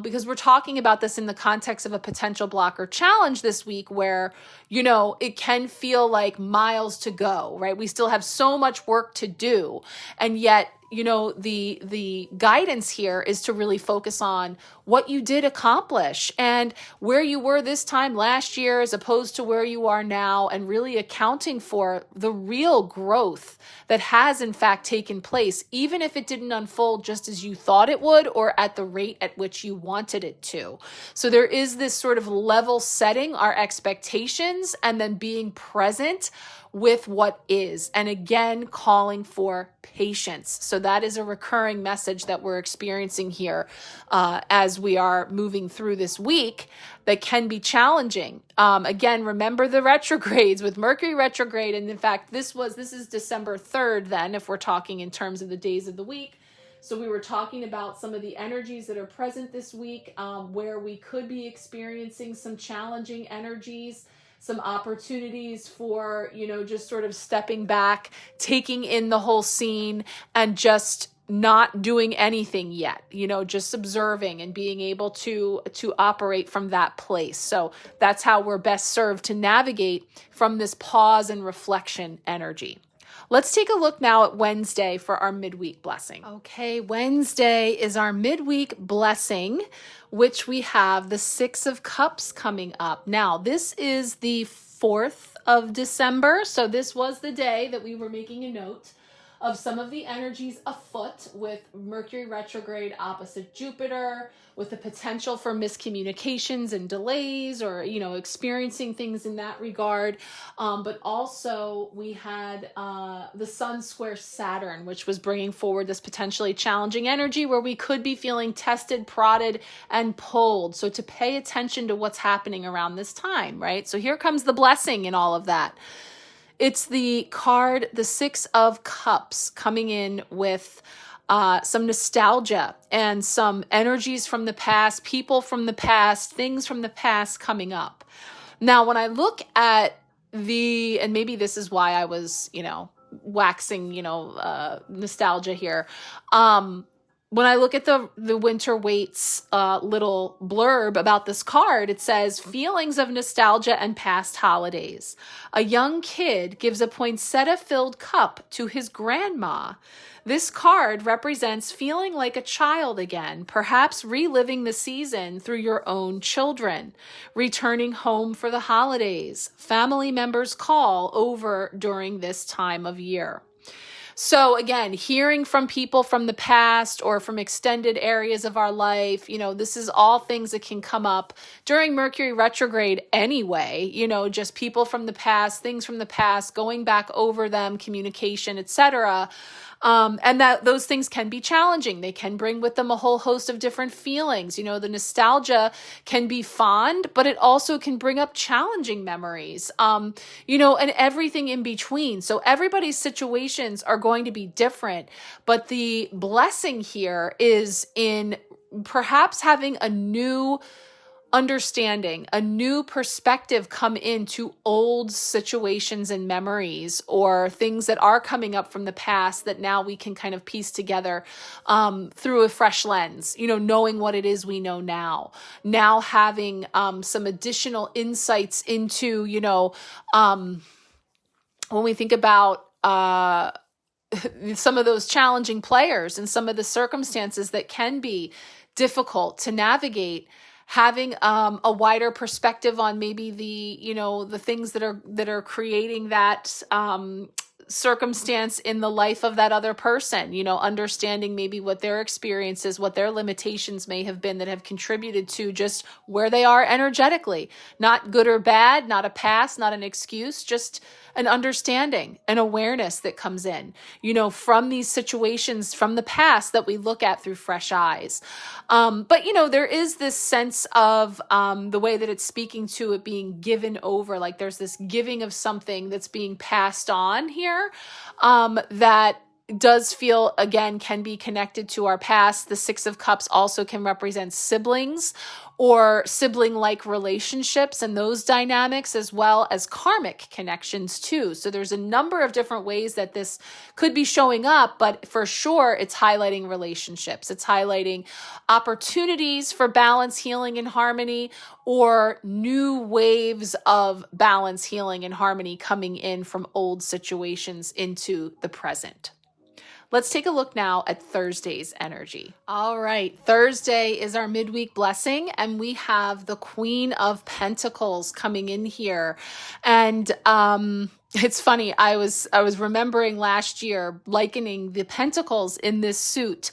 because we're talking about this in the context of a potential block or challenge this week where, it can feel like miles to go, right? We still have so much work to do. And yet, the guidance here is to really focus on what you did accomplish and where you were this time last year as opposed to where you are now, and really accounting for the real growth that has in fact taken place, even if it didn't unfold just as you thought it would or at the rate at which you wanted it to. So there is this sort of level setting our expectations and then being present with what is, and again, calling for patience. So that is a recurring message that we're experiencing here as we are moving through this week that can be challenging. Again, remember the retrogrades with Mercury retrograde. And in fact, this is December 3rd then, if we're talking in terms of the days of the week. So we were talking about some of the energies that are present this week, where we could be experiencing some challenging energies, some opportunities for, just sort of stepping back, taking in the whole scene and just not doing anything yet, just observing and being able to operate from that place. So that's how we're best served to navigate from this pause and reflection energy. Let's take a look now at Wednesday for our midweek blessing. Okay, Wednesday is our midweek blessing, which we have the 6 of Cups coming up. Now, this is the 4th of December. So this was the day that we were making a note of some of the energies afoot with Mercury retrograde opposite Jupiter, with the potential for miscommunications and delays, or, experiencing things in that regard. But also we had the Sun square Saturn, which was bringing forward this potentially challenging energy where we could be feeling tested, prodded, and pulled. So to pay attention to what's happening around this time, right? So here comes the blessing in all of that. It's the card, the 6 of Cups, coming in with some nostalgia and some energies from the past, people from the past, things from the past coming up. Now, when I look at and maybe this is why I was, waxing, nostalgia here. When I look at the Winter Waits little blurb about this card, it says, feelings of nostalgia and past holidays. A young kid gives a poinsettia-filled cup to his grandma. This card represents feeling like a child again, perhaps reliving the season through your own children, returning home for the holidays. Family members call over during this time of year. So again, hearing from people from the past or from extended areas of our life, this is all things that can come up during Mercury retrograde anyway, just people from the past, things from the past, going back over them, communication, etc. And that those things can be challenging. They can bring with them a whole host of different feelings. The nostalgia can be fond, but it also can bring up challenging memories, and everything in between. So everybody's situations are going to be different, but the blessing here is in perhaps having a new understanding, a new perspective come into old situations and memories, or things that are coming up from the past that now we can kind of piece together through a fresh lens, knowing what it is we know now having some additional insights into, when we think about some of those challenging players and some of the circumstances that can be difficult to navigate, having a wider perspective on maybe the things that are creating that circumstance in the life of that other person, understanding maybe what their experiences, what their limitations may have been that have contributed to just where they are energetically. Not good or bad, not a pass, not an excuse, just an understanding, an awareness that comes in, from these situations from the past that we look at through fresh eyes. But, there is this sense of the way that it's speaking to it being given over, like there's this giving of something that's being passed on here that does feel, again, can be connected to our past. The 6 of Cups also can represent siblings or sibling-like relationships and those dynamics, as well as karmic connections too. So there's a number of different ways that this could be showing up, but for sure it's highlighting relationships. It's highlighting opportunities for balance, healing, and harmony, or new waves of balance, healing, and harmony coming in from old situations into the present. Let's take a look now at Thursday's energy. All right, Thursday is our midweek blessing, and we have the Queen of Pentacles coming in here. And it's funny, I was remembering last year likening the pentacles in this suit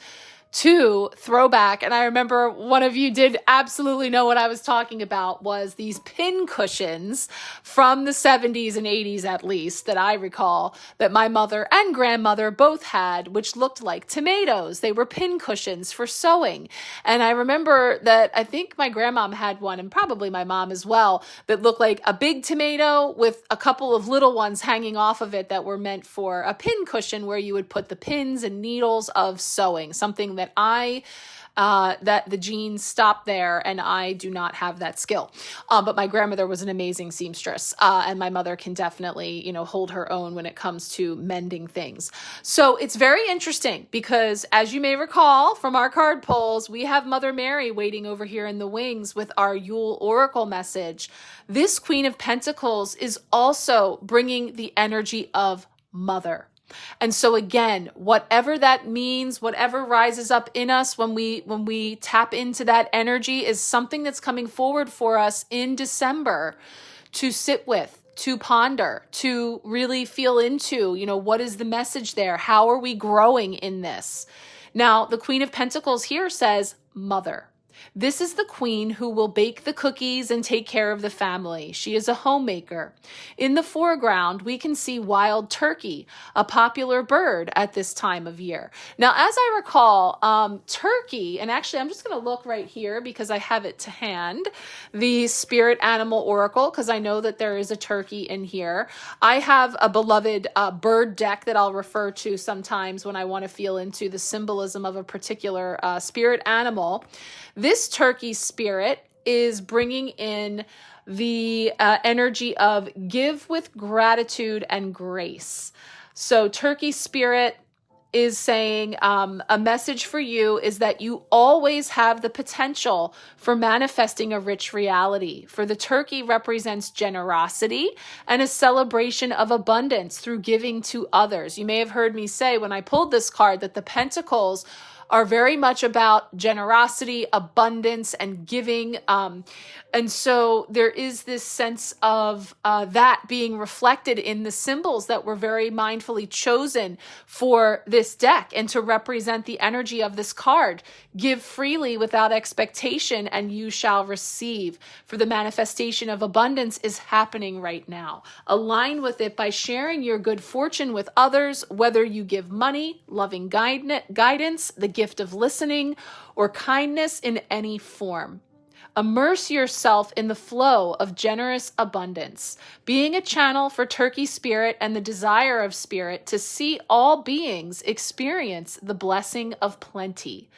to throwback. And I remember one of you did absolutely know what I was talking about, was these pin cushions from the 70s and 80s, at least, that I recall, that my mother and grandmother both had, which looked like tomatoes. They were pin cushions for sewing. And I remember that I think my grandmom had one, and probably my mom as well, that looked like a big tomato with a couple of little ones hanging off of it that were meant for a pin cushion where you would put the pins and needles of sewing, something that that the genes stop there, and I do not have that skill. But my grandmother was an amazing seamstress, and my mother can definitely, hold her own when it comes to mending things. So it's very interesting because, as you may recall from our card polls, we have Mother Mary waiting over here in the wings with our Yule Oracle message. This Queen of Pentacles is also bringing the energy of mother. And so again, whatever that means, whatever rises up in us when we tap into that energy, is something that's coming forward for us in December to sit with, to ponder, to really feel into, what is the message there? How are we growing in this? Now, the Queen of Pentacles here says, mother. This is the queen who will bake the cookies and take care of the family. She is a homemaker. In the foreground, we can see wild turkey, a popular bird at this time of year. Now, as I recall, turkey, and actually I'm just going to look right here because I have it to hand, the Spirit Animal Oracle, because I know that there is a turkey in here. I have a beloved bird deck that I'll refer to sometimes when I want to feel into the symbolism of a particular spirit animal. This turkey spirit is bringing in the energy of give with gratitude and grace. So turkey spirit is saying a message for you is that you always have the potential for manifesting a rich reality. For the turkey represents generosity and a celebration of abundance through giving to others. You may have heard me say when I pulled this card that the pentacles are very much about generosity, abundance, and giving. And so there is this sense of that being reflected in the symbols that were very mindfully chosen for this deck and to represent the energy of this card. Give freely without expectation and you shall receive. For the manifestation of abundance is happening right now. Align with it by sharing your good fortune with others, whether you give money, loving guidance, the gift of listening, or kindness in any form. Immerse yourself in the flow of generous abundance, being a channel for turkey spirit and the desire of spirit to see all beings experience the blessing of plenty.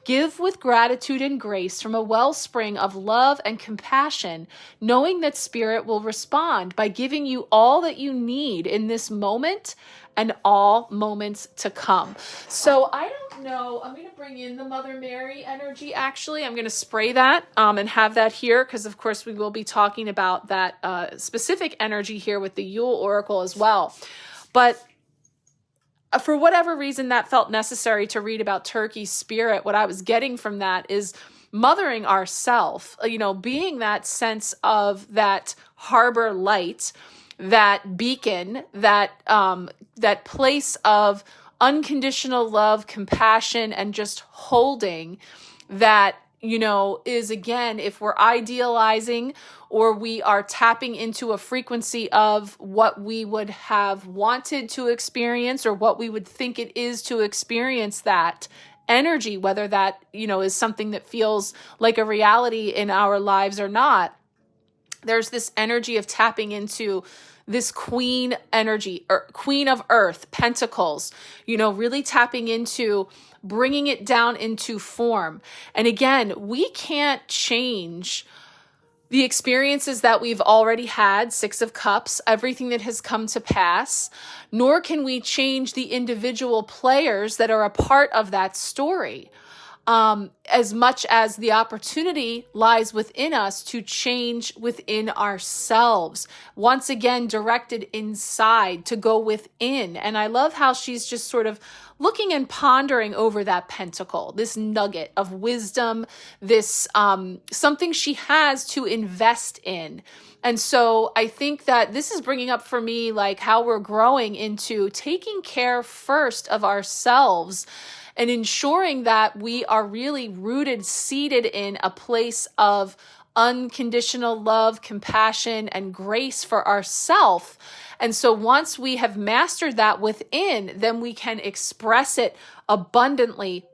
Give with gratitude and grace from a wellspring of love and compassion, knowing that spirit will respond by giving you all that you need in this moment and all moments to come. So I don't know, I'm going to bring in the Mother Mary energy. Actually, I'm going to spray that and have that here because of course we will be talking about that specific energy here with the Yule Oracle as well. But for whatever reason that felt necessary to read about turkey spirit, what I was getting from that is mothering ourself, being that sense of that harbor light, that beacon, that place of unconditional love, compassion, and just holding that, is again, if we're idealizing or we are tapping into a frequency of what we would have wanted to experience or what we would think it is to experience that energy, whether that, is something that feels like a reality in our lives or not. There's this energy of tapping into this queen energy, or queen of earth, pentacles, really tapping into bringing it down into form. And again, we can't change the experiences that we've already had, 6 of Cups, everything that has come to pass, nor can we change the individual players that are a part of that story. As much as the opportunity lies within us to change within ourselves, once again directed inside to go within. And I love how she's just sort of looking and pondering over that pentacle, this nugget of wisdom, this something she has to invest in. And so I think that this is bringing up for me like how we're growing into taking care first of ourselves and ensuring that we are really rooted, seated in a place of unconditional love, compassion, and grace for ourselves. And so once we have mastered that within, then we can express it abundantly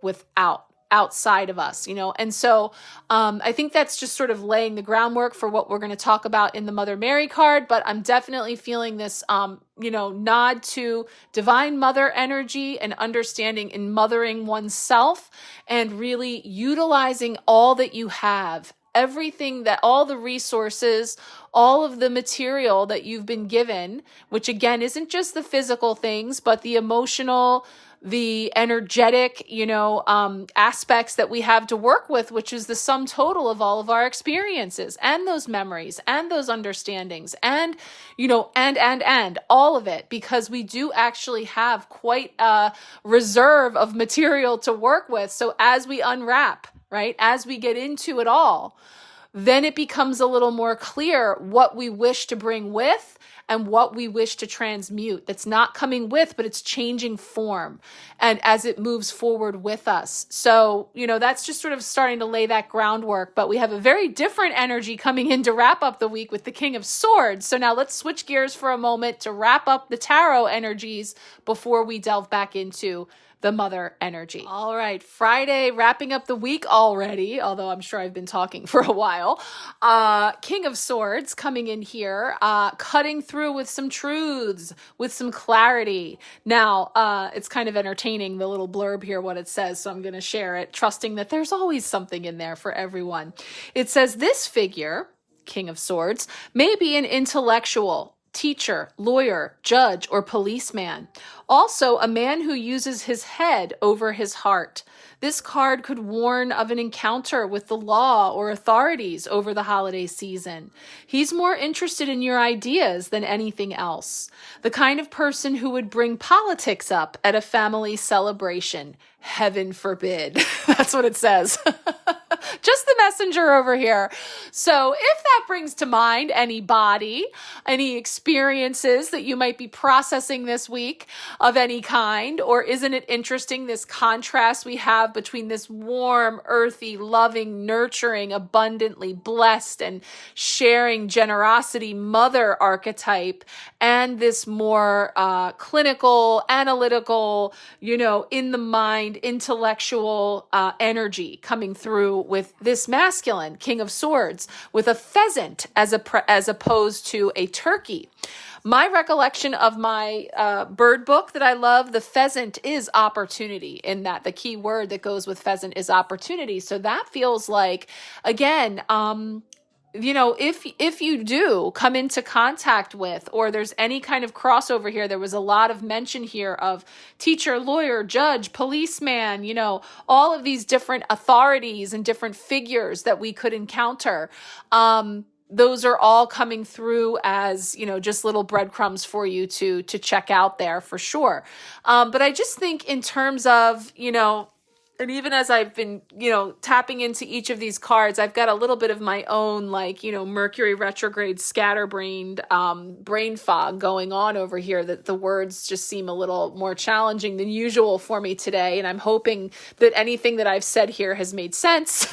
outside of us, And so I think that's just sort of laying the groundwork for what we're going to talk about in the Mother Mary card. But I'm definitely feeling this, nod to divine mother energy and understanding in mothering oneself and really utilizing all that you have. Everything that, all the resources, all of the material that you've been given, which again isn't just the physical things, but the emotional, the energetic, aspects that we have to work with, which is the sum total of all of our experiences and those memories and those understandings and, and all of it, because we do actually have quite a reserve of material to work with. So as we unwrap, right, as we get into it all, then it becomes a little more clear what we wish to bring with and what we wish to transmute. That's not coming with, but it's changing form and as it moves forward with us. So, that's just sort of starting to lay that groundwork, but we have a very different energy coming in to wrap up the week with the King of Swords. So now let's switch gears for a moment to wrap up the tarot energies before we delve back into the mother energy. All right, Friday, wrapping up the week already, although I'm sure I've been talking for a while. King of Swords coming in here, cutting through with some truths, with some clarity. Now, it's kind of entertaining, the little blurb here, what it says, so I'm going to share it, trusting that there's always something in there for everyone. It says, this figure, King of Swords, may be an intellectual, teacher, lawyer, judge, or policeman. Also, a man who uses his head over his heart. This card could warn of an encounter with the law or authorities over the holiday season. He's more interested in your ideas than anything else. The kind of person who would bring politics up at a family celebration. Heaven forbid. That's what it says. Just the messenger over here. So if that brings to mind any experiences that you might be processing this week of any kind, or isn't it interesting, this contrast we have between this warm, earthy, loving, nurturing, abundantly blessed and sharing generosity mother archetype and this more clinical, analytical, in the mind, intellectual energy coming through with this masculine King of Swords with a pheasant as opposed to a turkey. My recollection of my bird book that I love, the pheasant is opportunity, in that the key word that goes with pheasant is opportunity. So that feels like, again, if you do come into contact with, or there's any kind of crossover here, there was a lot of mention here of teacher, lawyer, judge, policeman, all of these different authorities and different figures that we could encounter. Those are all coming through as, just little breadcrumbs for you to check out there for sure. But I just think in terms of, and even as I've been, tapping into each of these cards, I've got a little bit of my own, Mercury retrograde scatterbrained brain fog going on over here, that the words just seem a little more challenging than usual for me today. And I'm hoping that anything that I've said here has made sense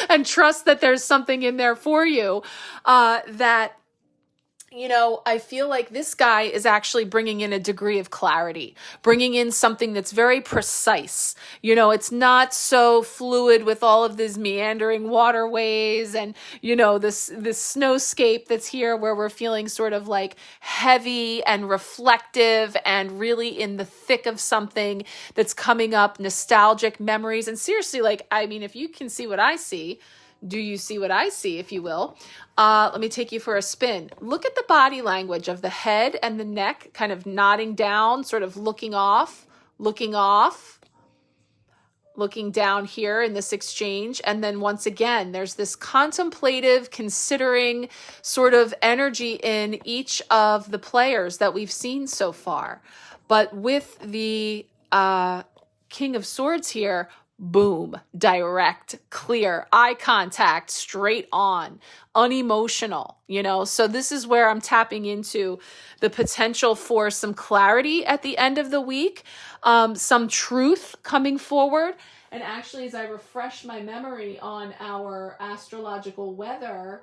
and trust that there's something in there for you that I feel like this guy is actually bringing in a degree of clarity, bringing in something that's very precise. It's not so fluid with all of these meandering waterways and, this snowscape that's here where we're feeling sort of like heavy and reflective and really in the thick of something that's coming up, nostalgic memories. And seriously, if you can see what I see, do you see what I see, if you will? Let me take you for a spin. Look at the body language of the head and the neck kind of nodding down, sort of looking down here in this exchange. And then once again, there's this contemplative, considering sort of energy in each of the players that we've seen so far. But with the King of Swords here, boom, direct, clear, eye contact, straight on, unemotional, So this is where I'm tapping into the potential for some clarity at the end of the week, some truth coming forward. And actually, as I refresh my memory on our astrological weather,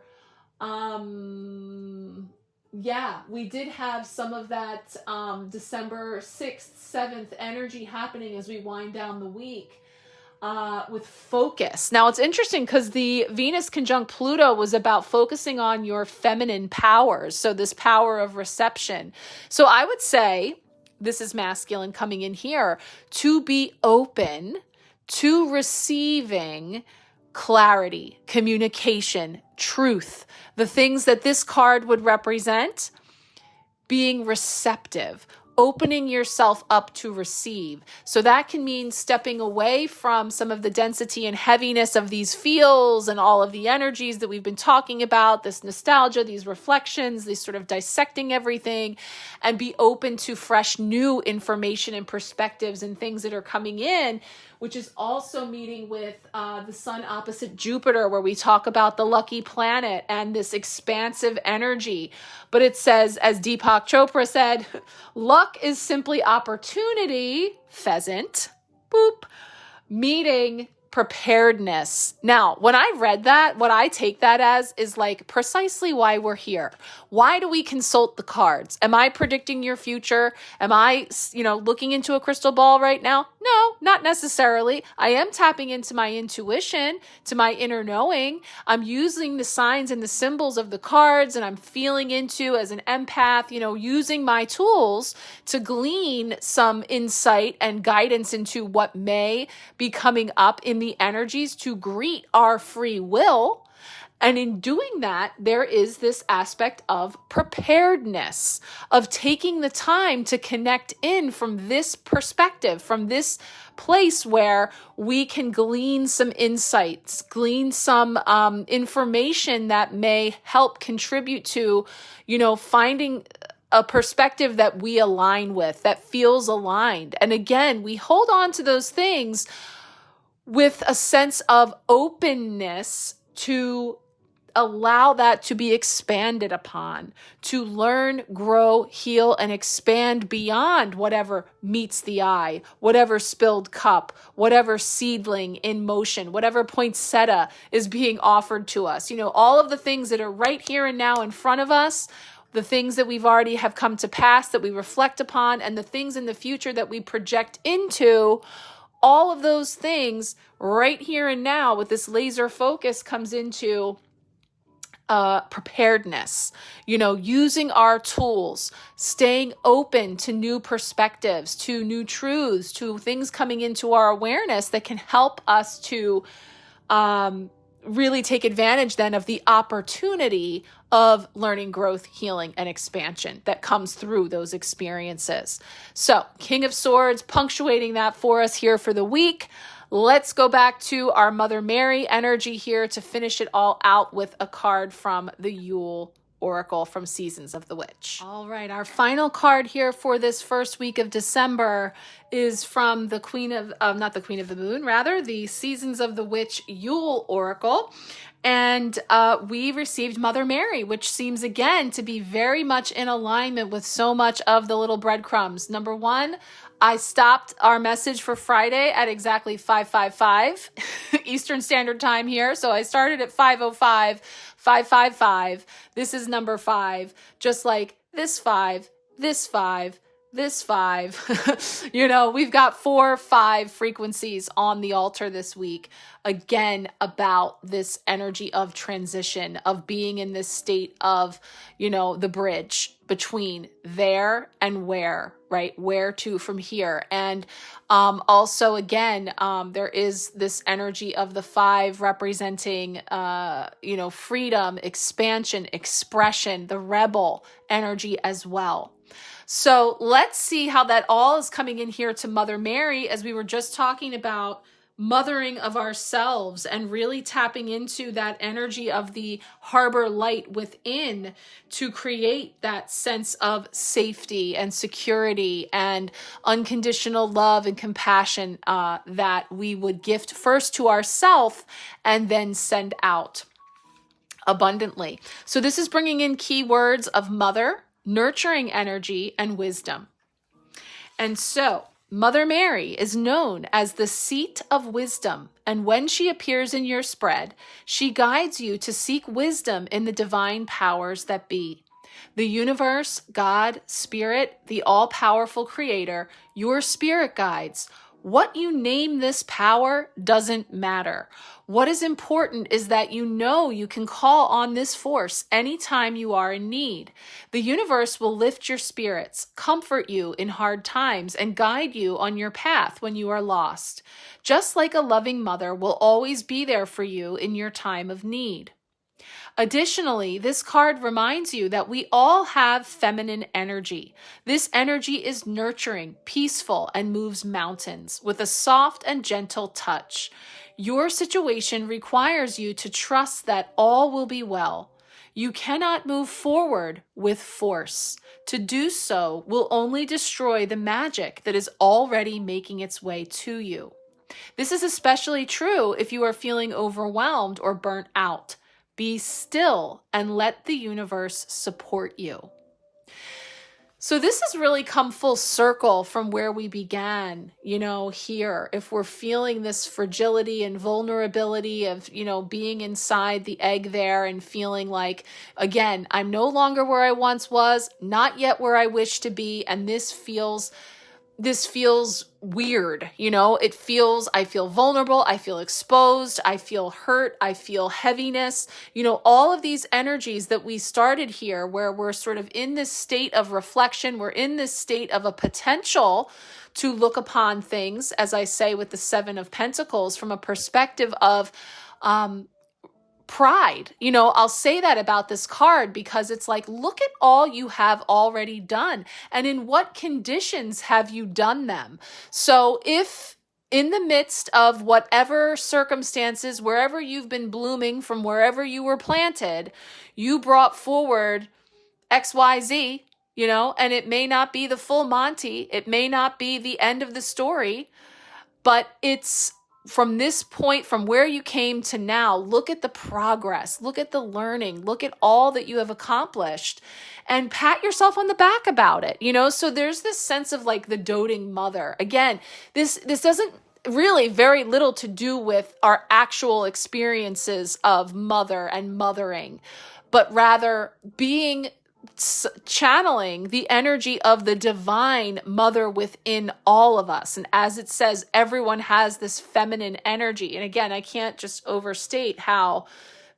we did have some of that December 6th, 7th energy happening as we wind down the week. With focus. Now it's interesting because the Venus conjunct Pluto was about focusing on your feminine powers. So this power of reception. So I would say, this is masculine coming in here, to be open to receiving clarity, communication, truth, the things that this card would represent, being receptive, opening yourself up to receive. So that can mean stepping away from some of the density and heaviness of these feels and all of the energies that we've been talking about, this nostalgia, these reflections, these sort of dissecting everything, and be open to fresh new information and perspectives and things that are coming in, which is also meeting with the sun opposite Jupiter, where we talk about the lucky planet and this expansive energy. But it says, as Deepak Chopra said, luck is simply opportunity, pheasant, boop, meeting preparedness. Now, when I read that, what I take that as is like precisely why we're here. Why do we consult the cards? Am I predicting your future? Am I, looking into a crystal ball right now? No, not necessarily. I am tapping into my intuition, to my inner knowing. I'm using the signs and the symbols of the cards, and I'm feeling into, as an empath, using my tools to glean some insight and guidance into what may be coming up in the energies to greet our free will. And in doing that, there is this aspect of preparedness, of taking the time to connect in from this perspective, from this place where we can glean some insights, glean some information that may help contribute to, finding a perspective that we align with, that feels aligned. And again, we hold on to those things with a sense of openness to allow that to be expanded upon, to learn, grow, heal, and expand beyond whatever meets the eye, whatever spilled cup, whatever seedling in motion, whatever poinsettia is being offered to us. All of the things that are right here and now in front of us, the things that we've already have come to pass that we reflect upon, and the things in the future that we project into. All of those things right here and now with this laser focus comes into preparedness, using our tools, staying open to new perspectives, to new truths, to things coming into our awareness that can help us to really take advantage then of the opportunity of learning, growth, healing, and expansion that comes through those experiences. So, King of Swords punctuating that for us here for the week. Let's go back to our Mother Mary energy here to finish it all out with a card from the Yule Oracle from Seasons of the Witch. All right, our final card here for this first week of December is from the the Seasons of the Witch Yule Oracle. And we received Mother Mary, which seems again to be very much in alignment with so much of the little breadcrumbs. Number one, I stopped our message for Friday at exactly 5:55 Eastern Standard Time here. So I started at 5:05, 5:55. This is number 5, just like this 5, this 5, this 5. We've got 4, 5 frequencies on the altar this week. Again, about this energy of transition, of being in this state of, the bridge between there and where, right? Where to from here. And also, again, there is this energy of the 5 representing, freedom, expansion, expression, the rebel energy as well. So let's see how that all is coming in here to Mother Mary, as we were just talking about mothering of ourselves and really tapping into that energy of the harbor light within to create that sense of safety and security and unconditional love and compassion that we would gift first to ourselves and then send out abundantly. So this is bringing in keywords of mother, nurturing energy, and wisdom. And so Mother Mary is known as the seat of wisdom, and when she appears in your spread, she guides you to seek wisdom in the divine powers that be. The universe, God, Spirit, the all-powerful Creator, your spirit guides. What you name this power doesn't matter. What is important is that you can call on this force anytime you are in need. The universe will lift your spirits, comfort you in hard times, and guide you on your path when you are lost. Just like a loving mother will always be there for you in your time of need. Additionally, this card reminds you that we all have feminine energy. This energy is nurturing, peaceful, and moves mountains with a soft and gentle touch. Your situation requires you to trust that all will be well. You cannot move forward with force. To do so will only destroy the magic that is already making its way to you. This is especially true if you are feeling overwhelmed or burnt out. Be still and let the universe support you. So this has really come full circle from where we began, here. If we're feeling this fragility and vulnerability of, being inside the egg there and feeling like, again, I'm no longer where I once was, not yet where I wish to be, and this feels weird, I feel vulnerable, I feel exposed, I feel hurt, I feel heaviness, all of these energies that we started here where we're sort of in this state of reflection, we're in this state of a potential to look upon things, as I say with the Seven of Pentacles, from a perspective of pride. I'll say that about this card because it's like, look at all you have already done and in what conditions have you done them. So if in the midst of whatever circumstances, wherever you've been blooming from wherever you were planted, you brought forward XYZ, and it may not be the full Monty, it may not be the end of the story, but it's from this point, from where you came to now, look at the progress, look at the learning, look at all that you have accomplished and pat yourself on the back about it, So there's this sense of like the doting mother. Again, this doesn't really very little to do with our actual experiences of mother and mothering, but rather channeling the energy of the divine mother within all of us. And as it says, everyone has this feminine energy. And again, I can't just overstate how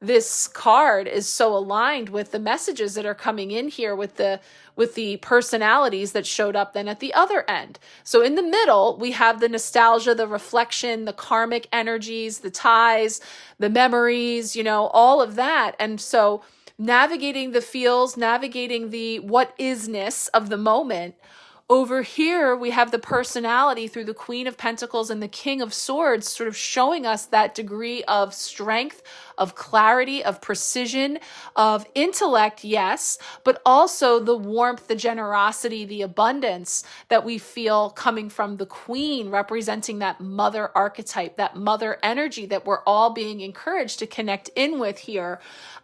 this card is so aligned with the messages that are coming in here with the personalities that showed up then at the other end. So in the middle, we have the nostalgia, the reflection, the karmic energies, the ties, the memories, all of that. And so navigating the feels, navigating the what isness of the moment. Over here, we have the personality through the Queen of Pentacles and the King of Swords sort of showing us that degree of strength, of clarity, of precision, of intellect, yes, but also the warmth, the generosity, the abundance that we feel coming from the Queen, representing that mother archetype, that mother energy that we're all being encouraged to connect in with here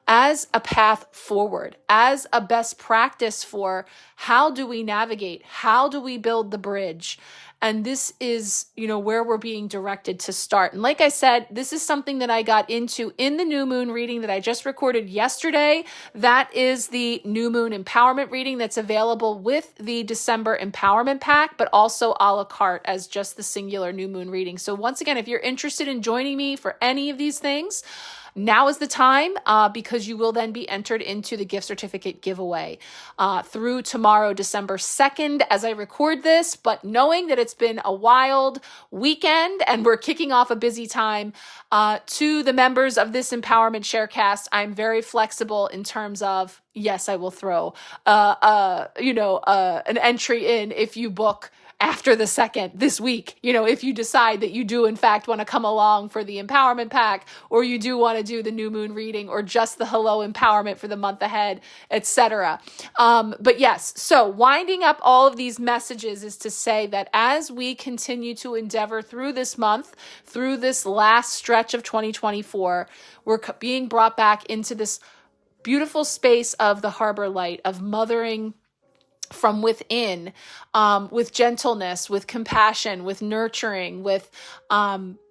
as a path forward, as a best practice for how do we navigate, how do we build the bridge. And this is, where we're being directed to start. And like I said, this is something that I got into in the new moon reading that I just recorded yesterday. That is the new moon empowerment reading that's available with the December empowerment pack, but also a la carte as just the singular new moon reading. So once again, if you're interested in joining me for any of these things, now is the time because you will then be entered into the gift certificate giveaway through tomorrow, December 2nd, as I record this. But knowing that it's been a wild weekend and we're kicking off a busy time to the members of this Empowerment Sharecast, I'm very flexible in terms of, yes, I will throw an entry in if you book after the 2nd this week, if you decide that you do in fact want to come along for the empowerment pack, or you do want to do the new moon reading, or just the hello empowerment for the month ahead, etc. But yes, so winding up all of these messages is to say that as we continue to endeavor through this month, through this last stretch of 2024, we're being brought back into this beautiful space of the harbor light, of mothering from within, with gentleness, with compassion, with nurturing, with,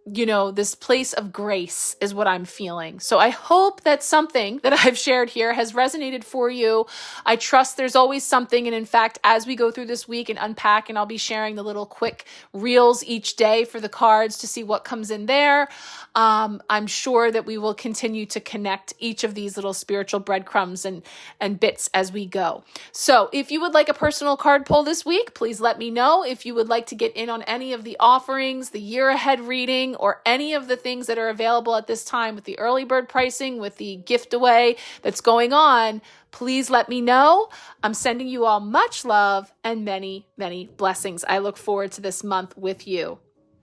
this place of grace is what I'm feeling. So I hope that something that I've shared here has resonated for you. I trust there's always something. And in fact, as we go through this week and unpack, and I'll be sharing the little quick reels each day for the cards to see what comes in there. I'm sure that we will continue to connect each of these little spiritual breadcrumbs and bits as we go. So if you would like a personal card pull this week, please let me know. If you would like to get in on any of the offerings, the year ahead reading, or any of the things that are available at this time with the early bird pricing, with the gift away that's going on, please let me know. I'm sending you all much love and many, many blessings. I look forward to this month with you.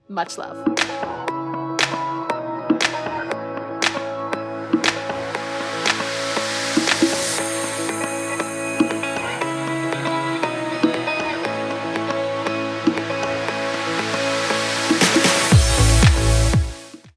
Much love.